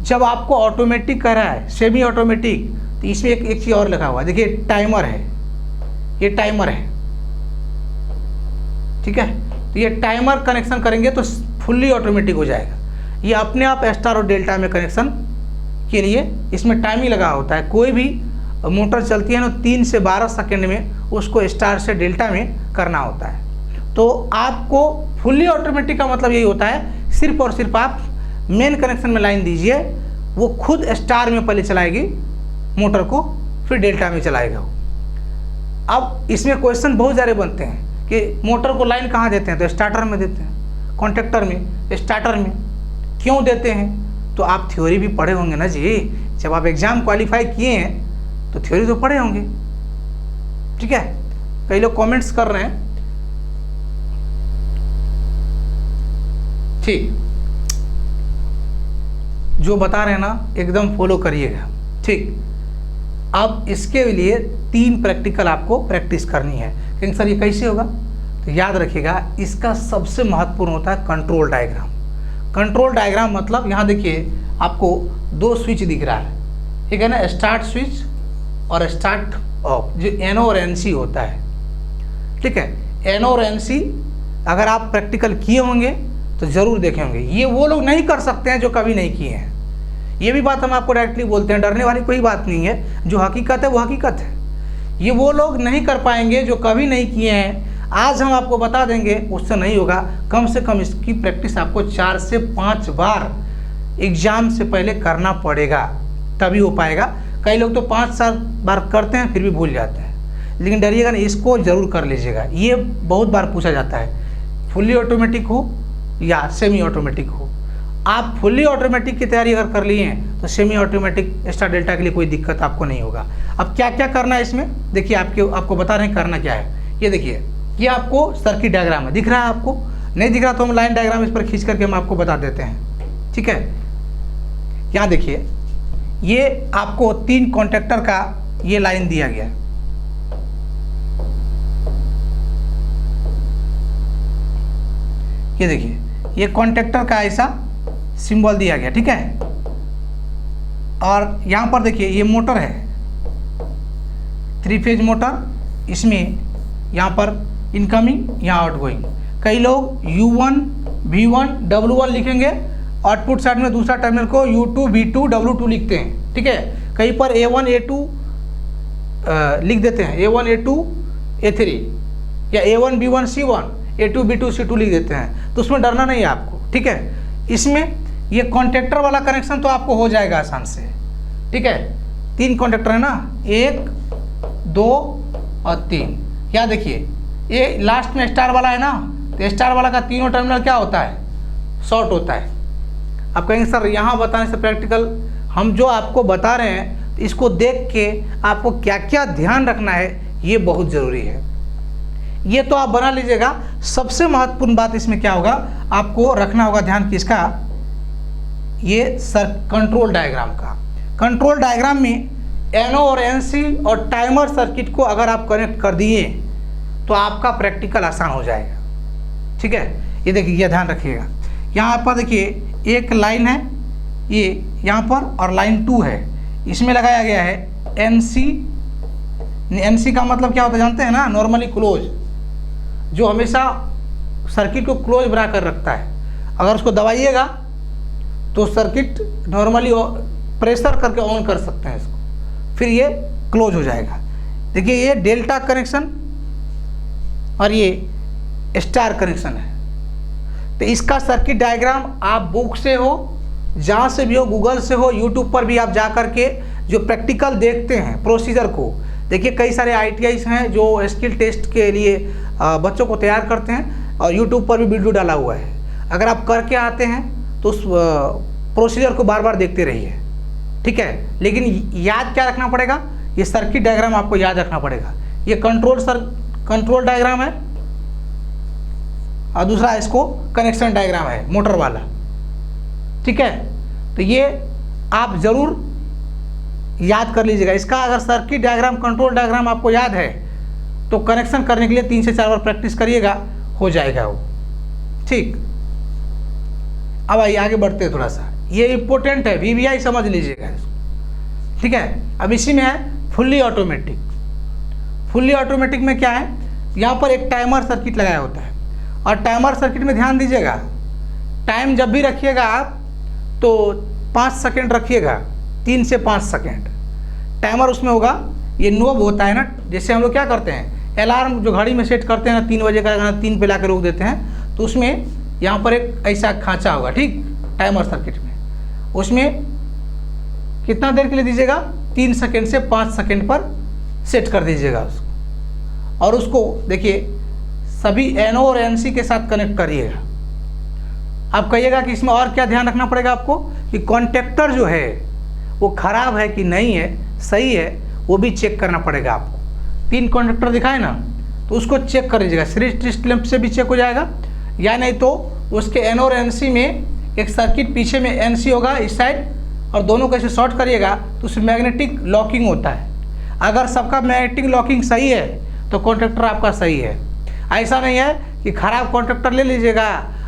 जब आपको ऑटोमेटिक कर रहा है, सेमी ऑटोमेटिक, तो इसमें एक चीज़ और लिखा हुआ है, देखिए टाइमर है, ये टाइमर है, ठीक है। तो ये टाइमर कनेक्शन करेंगे तो फुल्ली ऑटोमेटिक हो जाएगा। ये अपने आप स्टार और डेल्टा में कनेक्शन के लिए इसमें टाइम ही लगा होता है। कोई भी मोटर चलती है ना, 3 से 12 सेकेंड में उसको स्टार से डेल्टा में करना होता है। तो आपको फुल्ली ऑटोमेटिक का मतलब यही होता है, सिर्फ और सिर्फ आप मेन कनेक्शन में लाइन दीजिए, वो खुद स्टार में पहले चलाएगी मोटर को, फिर डेल्टा में चलाएगा वो। अब इसमें क्वेश्चन बहुत सारे बनते हैं कि मोटर को लाइन कहाँ देते हैं, तो स्टार्टर में देते हैं, कॉन्टेक्टर में, स्टार्टर में। क्यों देते हैं? तो आप थ्योरी भी पढ़े होंगे ना जी, जब आप एग्ज़ाम क्वालिफाई किए हैं तो थ्योरी तो पढ़े होंगे, ठीक है। कई लोग कमेंट्स कर रहे हैं, ठीक, जो बता रहे हैं ना एकदम फॉलो करिएगा, ठीक। अब इसके लिए 3 प्रैक्टिकल आपको प्रैक्टिस करनी है। लेकिन सर ये कैसे होगा? तो याद रखिएगा, इसका सबसे महत्वपूर्ण होता है कंट्रोल डायग्राम। कंट्रोल डायग्राम मतलब यहाँ देखिए आपको 2 स्विच दिख रहा है, ठीक है ना, स्टार्ट स्विच और स्टार्ट ऑफ, जो एन और एन सी होता है, ठीक है। एन और एन सी अगर आप प्रैक्टिकल किए होंगे तो ज़रूर देखे होंगे। ये वो लोग नहीं कर सकते हैं जो कभी नहीं किए हैं। ये भी बात हम आपको डायरेक्टली बोलते हैं, डरने वाली कोई बात नहीं है, जो हकीकत है वो हकीकत है। ये वो लोग नहीं कर पाएंगे जो कभी नहीं किए हैं। आज हम आपको बता देंगे, उससे नहीं होगा। कम से कम इसकी प्रैक्टिस आपको 4 से 5 बार एग्ज़ाम से पहले करना पड़ेगा, तभी हो पाएगा। कई लोग तो 5-7 बार करते हैं फिर भी भूल जाते हैं, लेकिन डरिएगा नहीं, इसको ज़रूर कर लीजिएगा। ये बहुत बार पूछा जाता है, फुल्ली ऑटोमेटिक हो या सेमी ऑटोमेटिक हो। आप फुल्ली ऑटोमेटिक की तैयारी अगर कर लिए हैं तो सेमी ऑटोमेटिक स्टार डेल्टा के लिए कोई दिक्कत आपको नहीं होगा। अब क्या क्या करना है इसमें, देखिए आपको बता रहे हैं करना क्या है। ये देखिए, ये आपको सर्किट डायग्राम है, दिख रहा है आपको? नहीं दिख रहा तो हम लाइन डायग्राम इस पर खींच करके हम आपको बता देते हैं, ठीक है। यहाँ देखिए, ये आपको 3 कॉन्टेक्टर का ये लाइन दिया गया है, ये देखिए, ये कॉन्टेक्टर का ऐसा सिंबल दिया गया, ठीक है। और यहाँ पर देखिए ये मोटर है, 3 फेज मोटर। इसमें यहाँ पर इनकमिंग, यहाँ आउटगोइंग। कई लोग U1, V1, W1 लिखेंगे, आउटपुट साइड में दूसरा टर्मिनल को U2, V2, W2 लिखते हैं, ठीक है। कहीं पर A1, A2 लिख देते हैं, A1, A2, A3, या A1, B1, C1, A2, B2, C2 लिख देते हैं। तो उसमें डरना नहीं है आपको, ठीक है। इसमें ये कॉन्टेक्टर वाला कनेक्शन तो आपको हो जाएगा आसान से, ठीक है। 3 कॉन्टेक्टर है ना, 1, 2 और 3। यहाँ देखिए, ये लास्ट में स्टार वाला है ना, तो स्टार वाला का तीनों टर्मिनल क्या होता है? शॉर्ट होता है। आप कहेंगे सर यहाँ बताने से प्रैक्टिकल, हम जो आपको बता रहे हैं इसको देख के आपको क्या क्या ध्यान रखना है ये बहुत ज़रूरी है। ये तो आप बना लीजिएगा। सबसे महत्वपूर्ण बात इसमें क्या होगा, आपको रखना होगा ध्यान किसका, ये कंट्रोल डायग्राम का। कंट्रोल डायग्राम में एनओ और एनसी और टाइमर सर्किट को अगर आप कनेक्ट कर दिए तो आपका प्रैक्टिकल आसान हो जाएगा, ठीक है। ये देखिए, ये ध्यान रखिएगा। यहाँ पर देखिए एक लाइन है ये यहाँ पर, और लाइन 2 है, इसमें लगाया गया है एनसी। एनसी का मतलब क्या होता है जानते हैं ना, नॉर्मली क्लोज, जो हमेशा सर्किट को क्लोज बना कर रखता है। अगर उसको दबाइएगा तो सर्किट नॉर्मली प्रेशर करके ऑन कर सकते हैं इसको, फिर ये क्लोज हो जाएगा। देखिए ये डेल्टा कनेक्शन और ये स्टार कनेक्शन है। तो इसका सर्किट डायग्राम आप बुक से हो, जहाँ से भी हो, गूगल से हो, यूट्यूब पर भी आप जा कर के जो प्रैक्टिकल देखते हैं प्रोसीजर को, देखिए कई सारे ITIs हैं जो स्किल टेस्ट के लिए बच्चों को तैयार करते हैं, और यूट्यूब पर भी वीडियो डाला हुआ है। अगर आप करके आते हैं तो उस प्रोसीजर को बार बार देखते रहिए, ठीक है। लेकिन याद क्या रखना पड़ेगा, ये सर्किट डायग्राम आपको याद रखना पड़ेगा। ये कंट्रोल डायग्राम है, और दूसरा इसको कनेक्शन डायग्राम है मोटर वाला, ठीक है। तो ये आप ज़रूर याद कर लीजिएगा। इसका अगर सर्किट डायग्राम, कंट्रोल डायग्राम आपको याद है तो कनेक्शन करने के लिए 3 से 4 बार प्रैक्टिस करिएगा, हो जाएगा वो, ठीक। अब आइए आगे बढ़ते हैं थोड़ा सा, ये इम्पोर्टेंट है, VVI समझ लीजिएगा इसको, ठीक है। अब इसी में है फुल्ली ऑटोमेटिक। फुल्ली ऑटोमेटिक में क्या है, यहाँ पर एक टाइमर सर्किट लगाया होता है, और टाइमर सर्किट में ध्यान दीजिएगा, टाइम जब भी रखिएगा आप तो 5 सेकेंड रखिएगा, 3 से 5 सेकेंड। टाइमर उसमें होगा, ये नोब होता है ना, जैसे हम लोग क्या करते हैं, अलार्म जो घड़ी में सेट करते हैं ना, 3 बजे का 3 पे ला के रोक देते हैं, तो उसमें यहाँ पर एक ऐसा खांचा होगा, ठीक, टाइमर सर्किट में। उसमें कितना देर के लिए दीजिएगा, 3 सेकेंड से 5 सेकेंड पर सेट कर दीजिएगा उसको। और उसको देखिए सभी NO और NC के साथ कनेक्ट करिएगा। आप कहिएगा कि इसमें और क्या ध्यान रखना पड़ेगा आपको कि कॉन्टेक्टर जो है वो ख़राब है कि नहीं है, सही है, वो भी चेक करना पड़ेगा आपको। 3 कॉन्टेक्टर दिखाए ना, तो उसको चेक कर लीजिएगा। सीरीज ट्विस्ट लैंप से भी चेक हो जाएगा, या नहीं तो उसके NO और NC में एक सर्किट पीछे में NC होगा इस साइड, और दोनों को ऐसे शॉर्ट करिएगा तो उसमें मैग्नेटिक लॉकिंग होता है। अगर सबका मैग्नेटिक लॉकिंग सही है तो कॉन्ट्रैक्टर आपका सही है। ऐसा नहीं है कि ख़राब कॉन्ट्रैक्टर ले लीजिएगा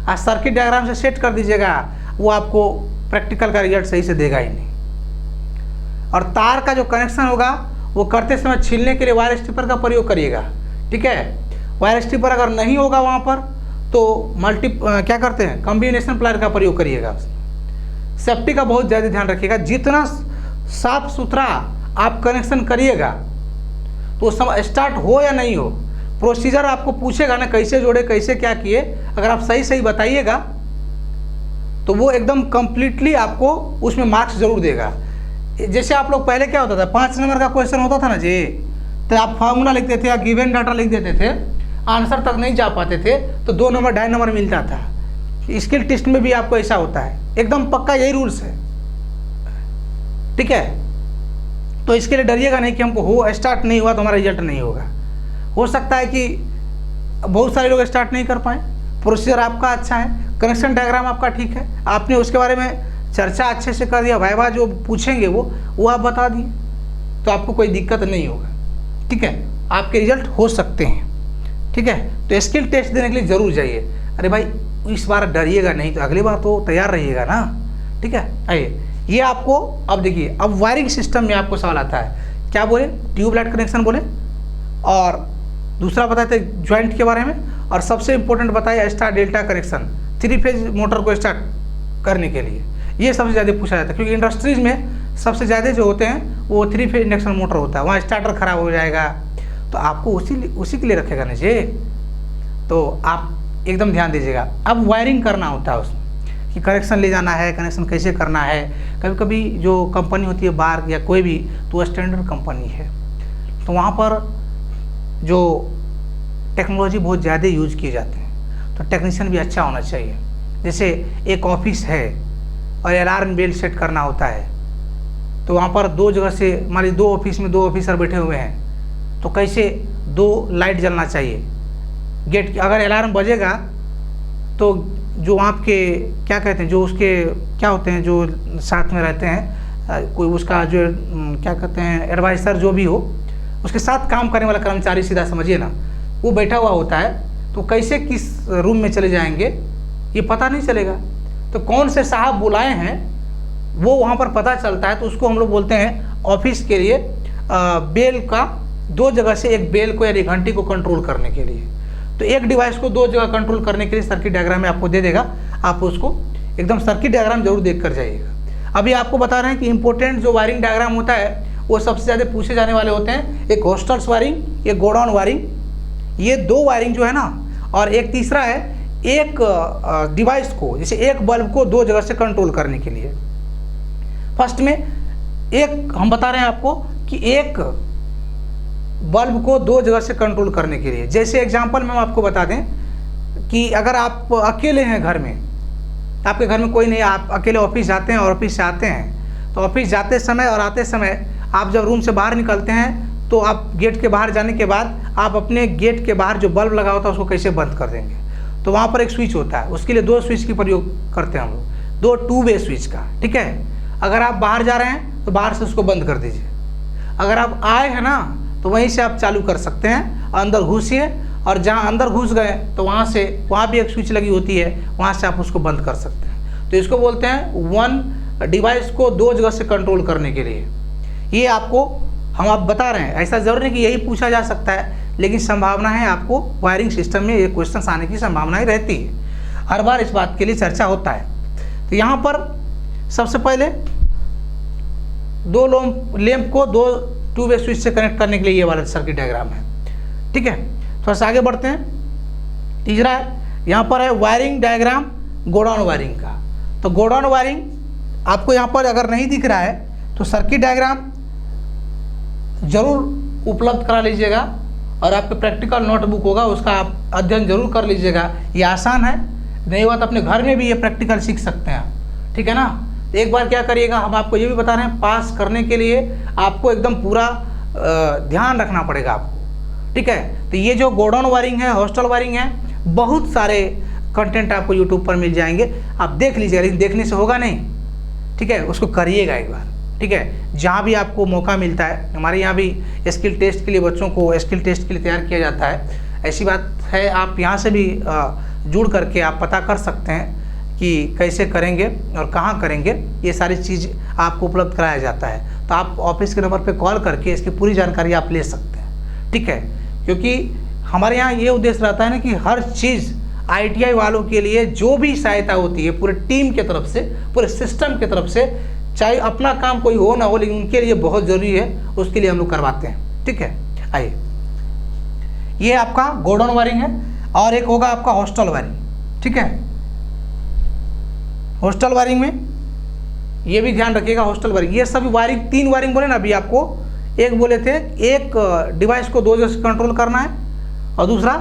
और सर्किट डायग्राम से सेट कर दीजिएगा, वो आपको प्रैक्टिकल का रिजल्ट सही से देगा ही नहीं। और तार का जो कनेक्शन होगा वो करते समय छीलने के लिए वायर स्ट्रिपर का प्रयोग करिएगा, ठीक है। वायर स्ट्रिपर अगर नहीं होगा वहाँ पर तो क्या करते हैं, कॉम्बिनेशन प्लायर का प्रयोग करिएगा। सेफ्टी का बहुत ज़्यादा ध्यान रखिएगा। जितना साफ सुथरा आप कनेक्शन करिएगा तो समय स्टार्ट हो या नहीं हो, प्रोसीजर आपको पूछेगा ना कैसे जोड़े, कैसे क्या किए, अगर आप सही सही बताइएगा तो वो एकदम कंप्लीटली आपको उसमें मार्क्स ज़रूर देगा। जैसे आप लोग पहले क्या होता था, 5 नंबर का क्वेश्चन होता था ना जी, तो आप फार्मूला लिखते थे या गिवन डाटा लिख देते थे, आंसर तक नहीं जा पाते थे तो 2 नंबर 2.5 नंबर मिलता था। स्किल टेस्ट में भी आपको ऐसा होता है, एकदम पक्का यही रूल्स है, ठीक है। तो इसके लिए डरिएगा नहीं कि हमको हो स्टार्ट नहीं हुआ तो हमारा रिजल्ट नहीं होगा। हो सकता है कि बहुत सारे लोग स्टार्ट नहीं कर पाए, प्रोसीजर आपका अच्छा है, कनेक्शन डायग्राम आपका ठीक है, आपने उसके बारे में चर्चा अच्छे से कर दिया, वाइवा जो पूछेंगे वो आप बता दिए, तो आपको कोई दिक्कत नहीं होगा, ठीक है। आपके रिजल्ट हो सकते हैं, ठीक है। तो स्किल टेस्ट देने के लिए ज़रूर जाइए। अरे भाई इस बार डरिएगा नहीं तो अगली बार तो तैयार रहिएगा ना, ठीक है। आइए ये आपको अब देखिए, अब वायरिंग सिस्टम में आपको सवाल आता है, क्या बोले, ट्यूबलाइट कनेक्शन बोले, और दूसरा बताए थे ज्वाइंट के बारे में, और सबसे इंपॉर्टेंट बताया star delta connection 3 phase motor को स्टार्ट करने के लिए। ये सबसे ज़्यादा पूछा जाता है क्योंकि इंडस्ट्रीज़ में सबसे ज़्यादा जो होते हैं वो 3 फेज इंडक्शन मोटर होता है, वहाँ स्टार्टर ख़राब हो जाएगा तो आपको उसी के लिए रखेगा ना जी, तो आप एकदम ध्यान दीजिएगा। अब वायरिंग करना होता है उसमें कि कनेक्शन ले जाना है, कनेक्शन कैसे करना है। कभी कभी जो कंपनी होती है बार्क या कोई भी, तो स्टैंडर्ड कंपनी है, तो वहाँ पर जो टेक्नोलॉजी बहुत ज़्यादा यूज किए जाते हैं, तो टेक्नीशियन भी अच्छा होना चाहिए। जैसे एक ऑफिस है और अलार्म बेल सेट करना होता है, तो वहाँ पर 2 जगह से, मान लीजिए 2 ऑफिस में 2 ऑफिसर बैठे हुए हैं, तो कैसे 2 लाइट जलना चाहिए गेट की। अगर अलार्म बजेगा तो जो आपके क्या कहते हैं, जो उसके क्या होते हैं जो साथ में रहते हैं, कोई उसका जो क्या कहते हैं एडवाइज़र जो भी हो, उसके साथ काम करने वाला कर्मचारी, सीधा समझिए ना, वो बैठा हुआ होता है, तो कैसे किस रूम में चले जाएंगे ये पता नहीं चलेगा। तो कौन से साहब बुलाए हैं वो वहाँ पर पता चलता है, तो उसको हम लोग बोलते हैं ऑफिस के लिए बेल का 2 जगह से एक बेल को या एक घंटी को कंट्रोल करने के लिए। तो एक डिवाइस को 2 जगह कंट्रोल करने के लिए सर्किट डायग्राम में आपको दे देगा, आप उसको एकदम सर्किट डायग्राम जरूर देख कर जाइएगा। अभी आपको बता रहे हैं कि इंपॉर्टेंट जो वायरिंग डायग्राम होता है वो सबसे ज़्यादा पूछे जाने वाले होते हैं। एक होस्टल्स वायरिंग, एक गोडाउन वायरिंग, ये 2 वायरिंग जो है ना, और एक तीसरा है एक डिवाइस को, जैसे एक बल्ब को 2 जगह से कंट्रोल करने के लिए। फर्स्ट में एक हम बता रहे हैं आपको कि एक बल्ब को 2 जगह से कंट्रोल करने के लिए, जैसे एग्जांपल में हम आपको बता दें कि अगर आप अकेले हैं घर में, आपके घर में कोई नहीं, आप अकेले ऑफिस जाते हैं और ऑफिस से आते हैं, तो ऑफिस जाते समय और आते समय आप जब रूम से बाहर निकलते हैं तो आप गेट के बाहर जाने के बाद आप अपने गेट के बाहर जो बल्ब लगा होता है उसको कैसे बंद कर देंगे। तो वहाँ पर एक स्विच होता है, उसके लिए 2 स्विच की प्रयोग करते हैं हम लोग, 2 2 वे स्विच का, ठीक है। अगर आप बाहर जा रहे हैं तो बाहर से उसको बंद कर दीजिए, अगर आप आए हैं ना तो वहीं से आप चालू कर सकते हैं, अंदर घुसिए, और जहाँ अंदर घुस गए तो वहाँ भी एक स्विच लगी होती है, वहाँ से आप उसको बंद कर सकते हैं। तो इसको बोलते हैं 1 डिवाइस को 2 जगह से कंट्रोल करने के लिए। ये आपको आप बता रहे हैं, ऐसा ज़रूर नहीं कि यही पूछा जा सकता है, लेकिन संभावना है आपको वायरिंग सिस्टम में ये क्वेश्चन आने की संभावनाएं रहती है, हर बार इस बात के लिए चर्चा होता है। तो यहाँ पर सबसे पहले 2 लैंप को 2 2 वे स्विच से कनेक्ट करने के लिए ये वाला सर्किट डायग्राम है, ठीक है। थोड़ा सा आगे बढ़ते हैं। तीसरा यहाँ पर है वायरिंग डायग्राम गोडाउन वायरिंग का। तो गोडाउन वायरिंग आपको यहाँ पर अगर नहीं दिख रहा है तो सर्किट डायग्राम ज़रूर उपलब्ध करा लीजिएगा और आपके प्रैक्टिकल नोटबुक होगा उसका आप अध्ययन जरूर कर लीजिएगा। ये आसान है, नहीं हुआ तो अपने घर में भी ये प्रैक्टिकल सीख सकते हैं आप, ठीक है ना। तो एक बार क्या करिएगा, हम आपको ये भी बता रहे हैं, पास करने के लिए आपको एकदम पूरा ध्यान रखना पड़ेगा आपको, ठीक है। तो ये जो गोडाउन वायरिंग है, हॉस्टल वायरिंग है, बहुत सारे कंटेंट आपको यूट्यूब पर मिल जाएंगे, आप देख लीजिएगा, लेकिन देखने से होगा नहीं, ठीक है। उसको करिएगा एक बार, ठीक है। जहाँ भी आपको मौका मिलता है, हमारे यहाँ भी स्किल टेस्ट के लिए बच्चों को स्किल टेस्ट के लिए तैयार किया जाता है, ऐसी बात है। आप यहाँ से भी जुड़ करके आप पता कर सकते हैं कि कैसे करेंगे और कहाँ करेंगे, ये सारी चीज़ आपको उपलब्ध कराया जाता है। तो आप ऑफिस के नंबर पे कॉल करके इसकी पूरी जानकारी आप ले सकते हैं, ठीक है। क्योंकि हमारे यहाँ ये उद्देश्य रहता है ना कि हर चीज़ ITI वालों के लिए जो भी सहायता होती है पूरे टीम के तरफ से, पूरे सिस्टम के तरफ से, चाहे अपना काम कोई हो ना हो, लेकिन उनके लिए बहुत ज़रूरी है, उसके लिए हम लोग करवाते हैं, ठीक है। आइए, ये आपका गोडाउन वायरिंग है और एक होगा आपका हॉस्टल वायरिंग, ठीक है। हॉस्टल वायरिंग में ये भी ध्यान रखिएगा, हॉस्टल वायरिंग, ये सभी वायरिंग, 3 वायरिंग बोले ना अभी आपको, एक बोले थे, एक डिवाइस को 2 जगह से कंट्रोल करना है और दूसरा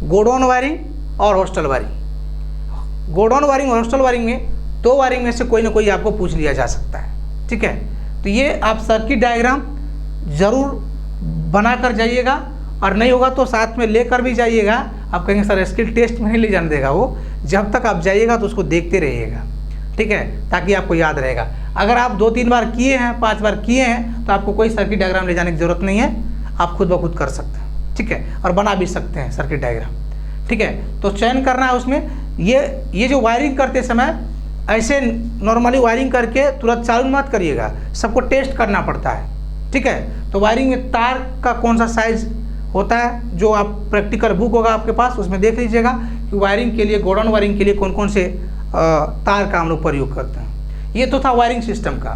गोडाउन वायरिंग और हॉस्टल वायरिंग। गोडाउन वायरिंग और हॉस्टल वायरिंग में 2 वायरिंग में से कोई ना कोई आपको पूछ लिया जा सकता है, ठीक है। तो ये आप सर्किट डायग्राम ज़रूर बना कर जाइएगा और नहीं होगा तो साथ में लेकर भी जाइएगा। आप कहेंगे सर स्किल टेस्ट में नहीं ले जाने देगा वो, जब तक आप जाइएगा तो उसको देखते रहिएगा, ठीक है, ताकि आपको याद रहेगा। अगर आप 2-3 बार किए हैं, 5 बार किए हैं, तो आपको कोई सर्किट डायग्राम ले जाने की ज़रूरत नहीं है, आप खुद ब खुद कर सकते हैं, ठीक है, और बना भी सकते हैं सर्किट डायग्राम, ठीक है। तो चयन करना है उसमें, ये जो वायरिंग करते समय ऐसे नॉर्मली वायरिंग करके तुरंत चालू मत करिएगा, सबको टेस्ट करना पड़ता है, ठीक है। तो वायरिंग में तार का कौन सा साइज होता है, जो आप प्रैक्टिकल बुक होगा आपके पास, उसमें देख लीजिएगा कि वायरिंग के लिए, गोडाउन वायरिंग के लिए कौन कौन से तार का हम लोग प्रयोग करते हैं। ये तो था वायरिंग सिस्टम का।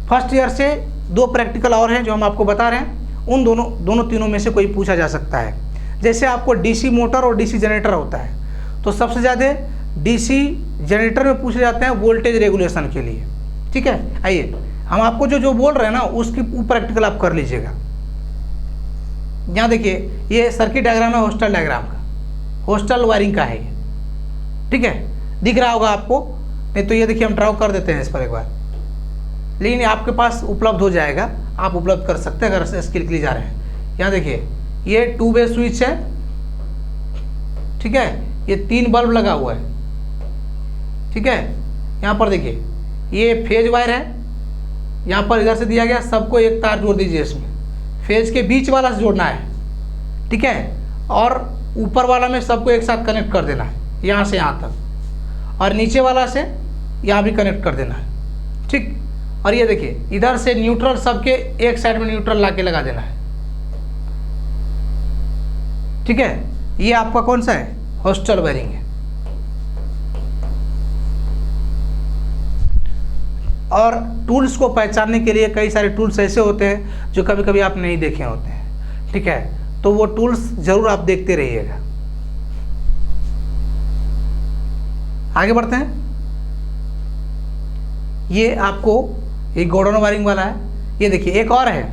फर्स्ट ईयर से 2 प्रैक्टिकल और हैं जो हम आपको बता रहे हैं, उन दोनों तीनों में से कोई पूछा जा सकता है। जैसे आपको DC मोटर और DC जनरेटर होता है, तो सबसे ज़्यादा DC जनरेटर में पूछे जाते हैं वोल्टेज रेगुलेशन के लिए, ठीक है। आइए, हम आपको जो बोल रहे हैं ना, उसकी प्रैक्टिकल आप कर लीजिएगा। यहाँ देखिए, ये सर्किट डायग्राम है हॉस्टल डायग्राम का, हॉस्टल वायरिंग का है ये, ठीक है, दिख रहा होगा आपको, नहीं तो ये देखिए हम ड्रॉ कर देते हैं इस पर एक बार, लेकिन आपके पास उपलब्ध हो जाएगा, आप उपलब्ध कर सकते हैं अगर स्किल के लिए जा रहे हैं। यहाँ देखिए, ये 2 वे स्विच है, ठीक है, ये 3 बल्ब लगा हुआ है, ठीक है। यहाँ पर देखिए, ये फेज वायर है, यहाँ पर इधर से दिया गया, सबको एक तार जोड़ दीजिए इसमें, फेज के बीच वाला से जोड़ना है, ठीक है, और ऊपर वाला में सबको एक साथ कनेक्ट कर देना है, यहाँ से यहाँ तक, और नीचे वाला से यहाँ भी कनेक्ट कर देना है, ठीक। और ये देखिए, इधर से न्यूट्रल सबके एक साइड में न्यूट्रल ला के लगा देना है, ठीक है। ये आपका कौन सा है, हॉस्टल वायरिंग है। और टूल्स को पहचानने के लिए कई सारे टूल्स ऐसे होते हैं जो कभी कभी आप नहीं देखे होते हैं, ठीक है, तो वो टूल्स जरूर आप देखते रहिएगा। आगे बढ़ते हैं। ये आपको एक गोडाउन वायरिंग वाला है, ये देखिए एक और है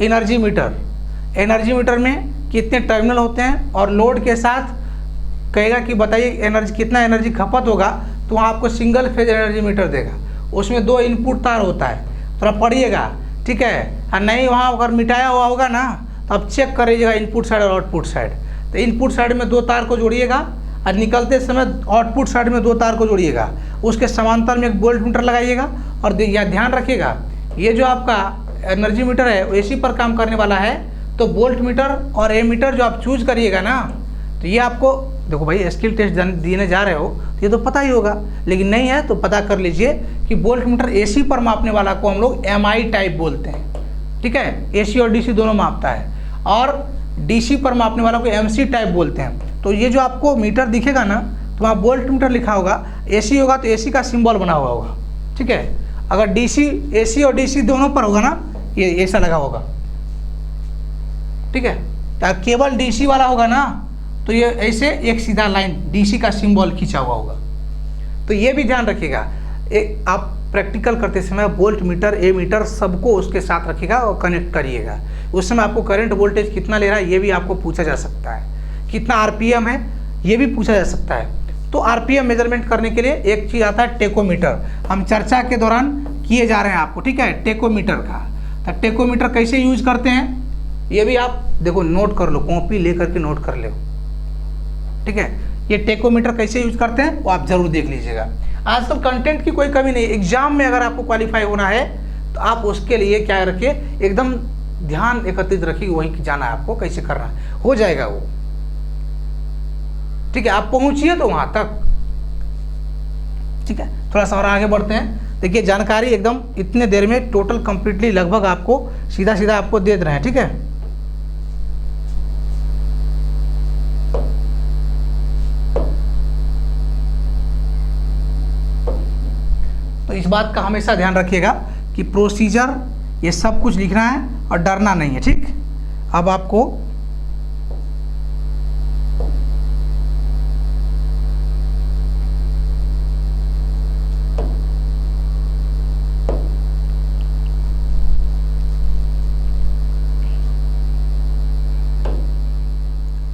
एनर्जी मीटर। एनर्जी मीटर में कितने टर्मिनल होते हैं और लोड के साथ कहेगा कि बताइए एनर्जी, कितना एनर्जी खपत होगा, तो वहाँ आपको सिंगल फेज एनर्जी मीटर देगा। उसमें 2 इनपुट तार होता है, थोड़ा पढ़िएगा, ठीक है। और नहीं वहाँ अगर मिटाया हुआ होगा ना, तो आप चेक करिएगा इनपुट साइड और आउटपुट साइड। तो इनपुट साइड में 2 तार को जोड़िएगा और निकलते समय आउटपुट साइड में 2 तार को जोड़िएगा, उसके समांतर में एक वोल्ट मीटर लगाइएगा। और यह ध्यान रखिएगा, ये जो आपका एनर्जी मीटर है वो AC पर काम करने वाला है, तो वोल्ट मीटर और एमीटर जो आप चूज करिएगा ना, तो ये आपको, देखो भाई स्किल टेस्ट देने जा रहे हो तो ये तो पता ही होगा, लेकिन नहीं है तो पता कर लीजिए कि वोल्ट मीटर AC पर मापने वाला को हम लोग MI टाइप बोलते हैं, ठीक है। AC और DC दोनों मापता है, और DC पर मापने वाला को MC टाइप बोलते हैं। तो ये जो आपको मीटर दिखेगा ना, तो वहाँ वोल्ट मीटर लिखा होगा, AC होगा तो AC का सिंबल बना हुआ होगा, ठीक है। अगर AC और DC दोनों पर होगा ना, ये ऐसा लगा होगा, ठीक है। तो केवल DC वाला होगा ना, तो ये ऐसे एक सीधा लाइन DC का सिंबल खींचा हुआ होगा। तो ये भी ध्यान रखिएगा। आप प्रैक्टिकल करते समय वोल्ट मीटर, एमीटर सबको उसके साथ रखिएगा और कनेक्ट करिएगा। उस समय आपको करंट वोल्टेज कितना ले रहा है ये भी आपको पूछा जा सकता है, कितना आरपीएम है ये भी पूछा जा सकता है। तो आरपीएम मेजरमेंट करने के लिए एक चीज़ आता है टेकोमीटर, हम चर्चा के दौरान किए जा रहे हैं आपको, ठीक है, टेकोमीटर का। तो टेकोमीटर कैसे यूज करते हैं ये भी आप देखो, नोट कर लो, कॉपी ले करके नोट कर लो, ठीक है। ये टेकोमीटर कैसे यूज करते हैं वो आप जरूर देख लीजिएगा। आजकल कंटेंट की कोई कमी नहीं, एग्जाम में अगर आपको क्वालिफाई होना है तो आप उसके लिए क्या रखिए, एकदम ध्यान एकत्रित रखिए, वहीं जाना है आपको, कैसे करना है, हो जाएगा वो, ठीक है। आप पहुंचिए तो वहां तक, ठीक है। थोड़ा सा और आगे बढ़ते हैं। देखिए जानकारी एकदम इतने देर में टोटल कंप्लीटली लगभग आपको सीधा सीधा आपको दे रहे हैं, ठीक है। तो इस बात का हमेशा ध्यान रखिएगा कि प्रोसीजर ये सब कुछ लिखना है और डरना नहीं है, ठीक। अब आपको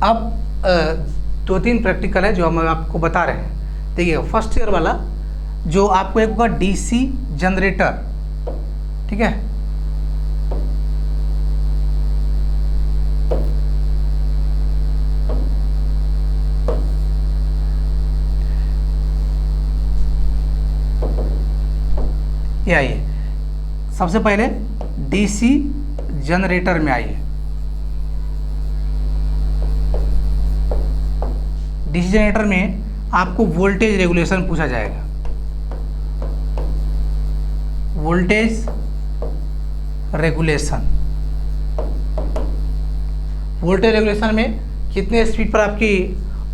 अब 2-3 प्रैक्टिकल है जो हम आपको बता रहे हैं। देखिए फर्स्ट ईयर वाला जो आपको एक होगा डीसी जनरेटर, ठीक है। ये आइए, सबसे पहले डीसी जनरेटर में आइए। डीसी जनरेटर में आपको वोल्टेज रेगुलेशन पूछा जाएगा। वोल्टेज रेगुलेशन, वोल्टेज रेगुलेशन में कितने स्पीड पर आपकी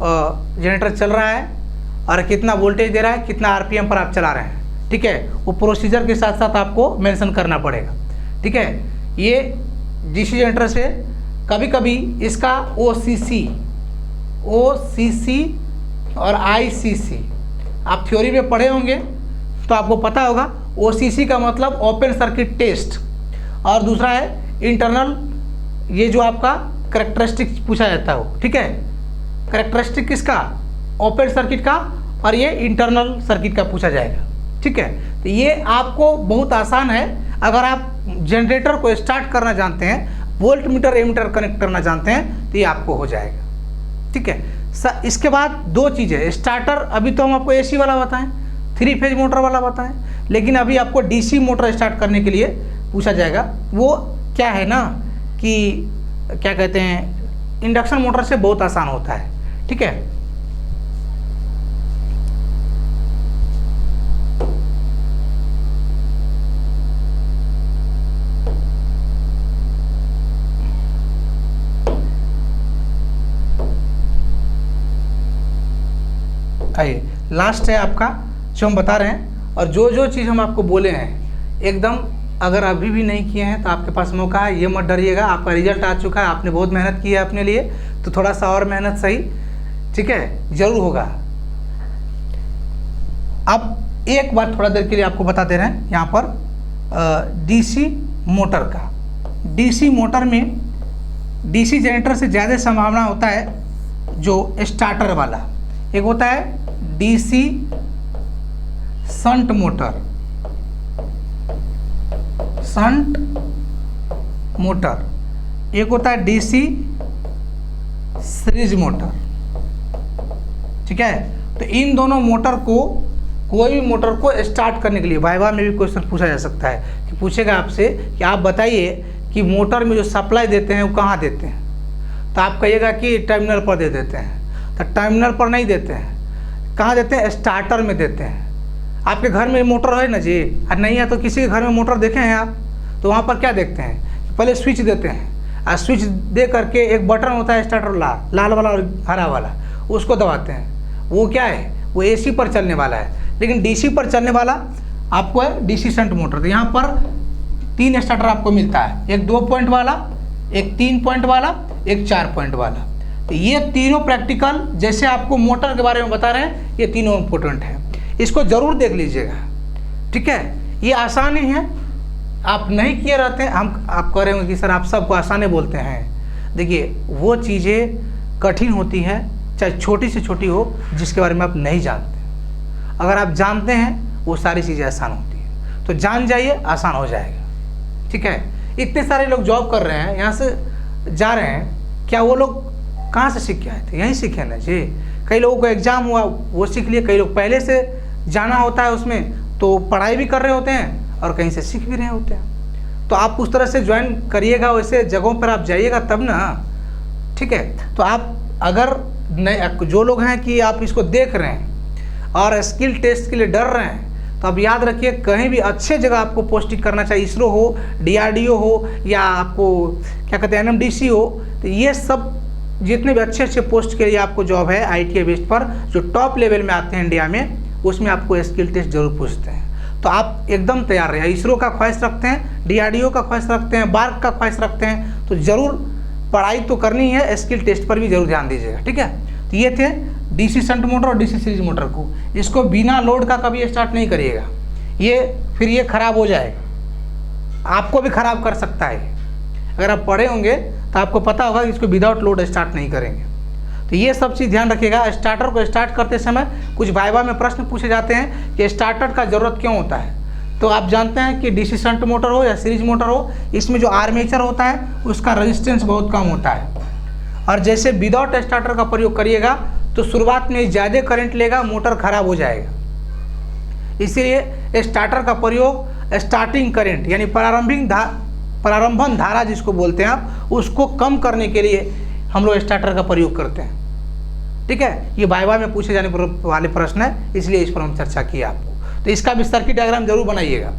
जनरेटर चल रहा है और कितना वोल्टेज दे रहा है, कितना आरपीएम पर आप चला रहे हैं, ठीक है। वो प्रोसीजर के साथ साथ आपको मेंशन करना पड़ेगा, ठीक है। ये डीसी जनरेटर से कभी कभी इसका ओसीसी और आईसीसी आप थ्योरी में पढ़े होंगे तो आपको पता होगा। ओसीसी का मतलब ओपन सर्किट टेस्ट और दूसरा है इंटरनल, ये जो आपका करेक्टरिस्टिक पूछा जाता है, ठीक है। करेक्टरिस्टिक किसका, ओपन सर्किट का, और ये इंटरनल सर्किट का पूछा जाएगा, ठीक है। तो ये आपको बहुत आसान है, अगर आप जनरेटर को स्टार्ट करना जानते हैं, वोल्ट मीटर एमीटर कनेक्ट करना जानते हैं तो ये आपको हो जाएगा, ठीक है। इसके बाद 2 चीज़ें, स्टार्टर अभी तो हम आपको एसी वाला बताएं, 3 फेज मोटर वाला बताएं, लेकिन अभी आपको डीसी मोटर स्टार्ट करने के लिए पूछा जाएगा। वो क्या है ना कि क्या कहते हैं, इंडक्शन मोटर से बहुत आसान होता है, ठीक है। आइए लास्ट है आपका जो हम बता रहे हैं, और जो जो चीज़ हम आपको बोले हैं एकदम अगर अभी भी नहीं किए हैं तो आपके पास मौका है, ये मत डरिएगा। आपका रिजल्ट आ चुका है, आपने बहुत मेहनत की है अपने लिए, तो थोड़ा सा और मेहनत सही, ठीक है, जरूर होगा। अब एक बार थोड़ा देर के लिए आपको बता दे रहे हैं यहाँ पर डीसी मोटर का। डीसी मोटर में डीसी जनरेटर से ज़्यादा संभावना होता है जो स्टार्टर वाला, एक होता है DC shunt motor, shunt motor, एक होता है डीसी सीरीज मोटर, ठीक है। तो इन दोनों मोटर को, कोई भी मोटर को स्टार्ट करने के लिए वाइवा में भी क्वेश्चन पूछा जा सकता है कि पूछेगा आपसे कि आप बताइए कि मोटर में जो सप्लाई देते हैं वो कहाँ देते हैं, तो आप कहिएगा कि टर्मिनल पर दे देते हैं, तो टर्मिनल पर नहीं देते हैं, कहाँ देते हैं, स्टार्टर में देते हैं। आपके घर में मोटर है ना जी, और नहीं है तो किसी के घर में मोटर देखे हैं आप, तो वहाँ पर क्या देखते हैं, पहले स्विच देते हैं, और स्विच दे करके एक बटन होता है स्टार्टर लाल वाला और हरा वाला, उसको दबाते हैं। वो क्या है, वो एसी पर चलने वाला है, लेकिन डीसी पर चलने वाला आपको है डीसी शंट मोटर। तो यहाँ पर 3 स्टार्टर आपको मिलता है, एक 2 पॉइंट वाला, एक 3 पॉइंट वाला, एक 4 पॉइंट वाला। तो ये तीनों प्रैक्टिकल जैसे आपको मोटर के बारे में बता रहे हैं, ये तीनों इम्पोर्टेंट है, इसको ज़रूर देख लीजिएगा, ठीक है, ये आसान ही है, आप नहीं किए रहते हैं। हम आप कह रहे होंगे कि सर आप सबको आसाने बोलते हैं। देखिए वो चीज़ें कठिन होती हैं, चाहे छोटी से छोटी हो, जिसके बारे में आप नहीं जानते। अगर आप जानते हैं वो सारी चीज़ें आसान होती हैं, तो जान जाइए, आसान हो जाएगा। ठीक है, इतने सारे लोग जॉब कर रहे हैं, यहाँ से जा रहे हैं, क्या वो लोग कहाँ से सीख के आए थे? यहीं सीखे ना जी। कई लोगों को एग्ज़ाम हुआ वो सीख लिए, कई लोग पहले से जाना होता है उसमें, तो पढ़ाई भी कर रहे होते हैं और कहीं से सीख भी रहे होते हैं। तो आप उस तरह से ज्वाइन करिएगा, वैसे जगहों पर आप जाइएगा तब ना। ठीक है, तो आप अगर नए जो लोग हैं कि आप इसको देख रहे हैं और स्किल टेस्ट के लिए डर रहे हैं, तो आप याद रखिए कहीं भी अच्छे जगह आपको पोस्टिंग करना चाहिए, इसरो हो, DRDO हो, या आपको क्या कहते हैं NMDC हो, तो ये सब जितने भी अच्छे अच्छे पोस्ट के लिए आपको जॉब है ITI बेस्ड पर, जो टॉप लेवल में आते हैं इंडिया में, उसमें आपको स्किल टेस्ट जरूर पूछते हैं। तो आप एकदम तैयार रहिए। इसरो का ख्वाहिश रखते हैं, DRDO का ख्वाहिश रखते हैं, बार्क का ख्वाहिश रखते हैं, तो ज़रूर पढ़ाई तो करनी है, स्किल टेस्ट पर भी जरूर ध्यान दीजिएगा। ठीक है, तो ये थे DC शंट मोटर और DC सीरीज मोटर को। इसको बिना लोड का कभी स्टार्ट नहीं करिएगा, फिर ये खराब हो जाएगा, आपको भी खराब कर सकता है। अगर आप पढ़े होंगे तो आपको पता होगा कि इसको विदाउट लोड स्टार्ट नहीं करेंगे। तो ये सब चीज़ ध्यान रखिएगा। स्टार्टर को स्टार्ट करते समय कुछ वाइवा में प्रश्न पूछे जाते हैं कि स्टार्टर का ज़रूरत क्यों होता है। तो आप जानते हैं कि DC शंट मोटर हो या सीरीज मोटर हो, इसमें जो आर्मेचर होता है उसका रेजिस्टेंस बहुत कम होता है, और जैसे विदाउट स्टार्टर का प्रयोग करिएगा तो शुरुआत में ज़्यादा करंट लेगा, मोटर खराब हो जाएगा। इसीलिए स्टार्टर का प्रयोग स्टार्टिंग करंट यानी प्रारंभन धारा जिसको बोलते हैं आप, उसको कम करने के लिए हम लोग स्टार्टर का प्रयोग करते हैं। ठीक है, ये वाइवा में पूछे जाने वाले प्रश्न है, इसलिए इस पर हम चर्चा किया आपको। तो इसका भी सर्किट डायग्राम जरूर बनाइएगा।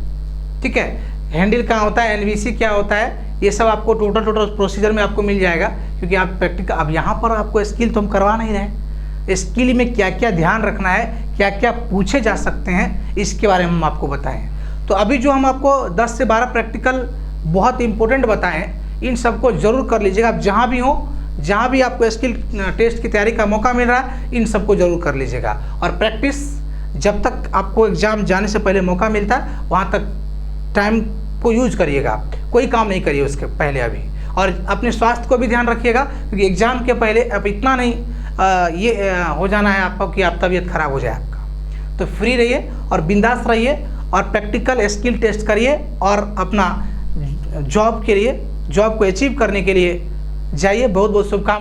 ठीक है, हैंडल कहाँ होता है, NVC क्या होता है, ये सब आपको टोटल प्रोसीजर में आपको मिल जाएगा, क्योंकि आप प्रैक्टिकल अब यहाँ पर आपको स्किल तो हम करवा नहीं रहे। स्किल में क्या क्या ध्यान रखना है, क्या क्या पूछे जा सकते हैं, इसके बारे में हम आपको बताएं। तो अभी जो हम आपको 10 से 12 प्रैक्टिकल बहुत इंपॉर्टेंट बताएं, इन सबको जरूर कर लीजिएगा। आप जहाँ भी हो, जहाँ भी आपको स्किल टेस्ट की तैयारी का मौका मिल रहा है, इन सबको जरूर कर लीजिएगा। और प्रैक्टिस जब तक आपको एग्ज़ाम जाने से पहले मौका मिलता है, वहाँ तक टाइम को यूज करिएगा, कोई काम नहीं करिए उसके पहले अभी। और अपने स्वास्थ्य को भी ध्यान रखिएगा, क्योंकि एग्ज़ाम के पहले अब इतना नहीं हो जाना है आपको कि आप तबीयत खराब हो जाए आपका। तो फ्री रहिए और बिंदास रहिए और प्रैक्टिकल स्किल टेस्ट करिए, और अपना जॉब के लिए, जॉब को अचीव करने के लिए जाइए। बहुत बहुत शुभकामनाएं।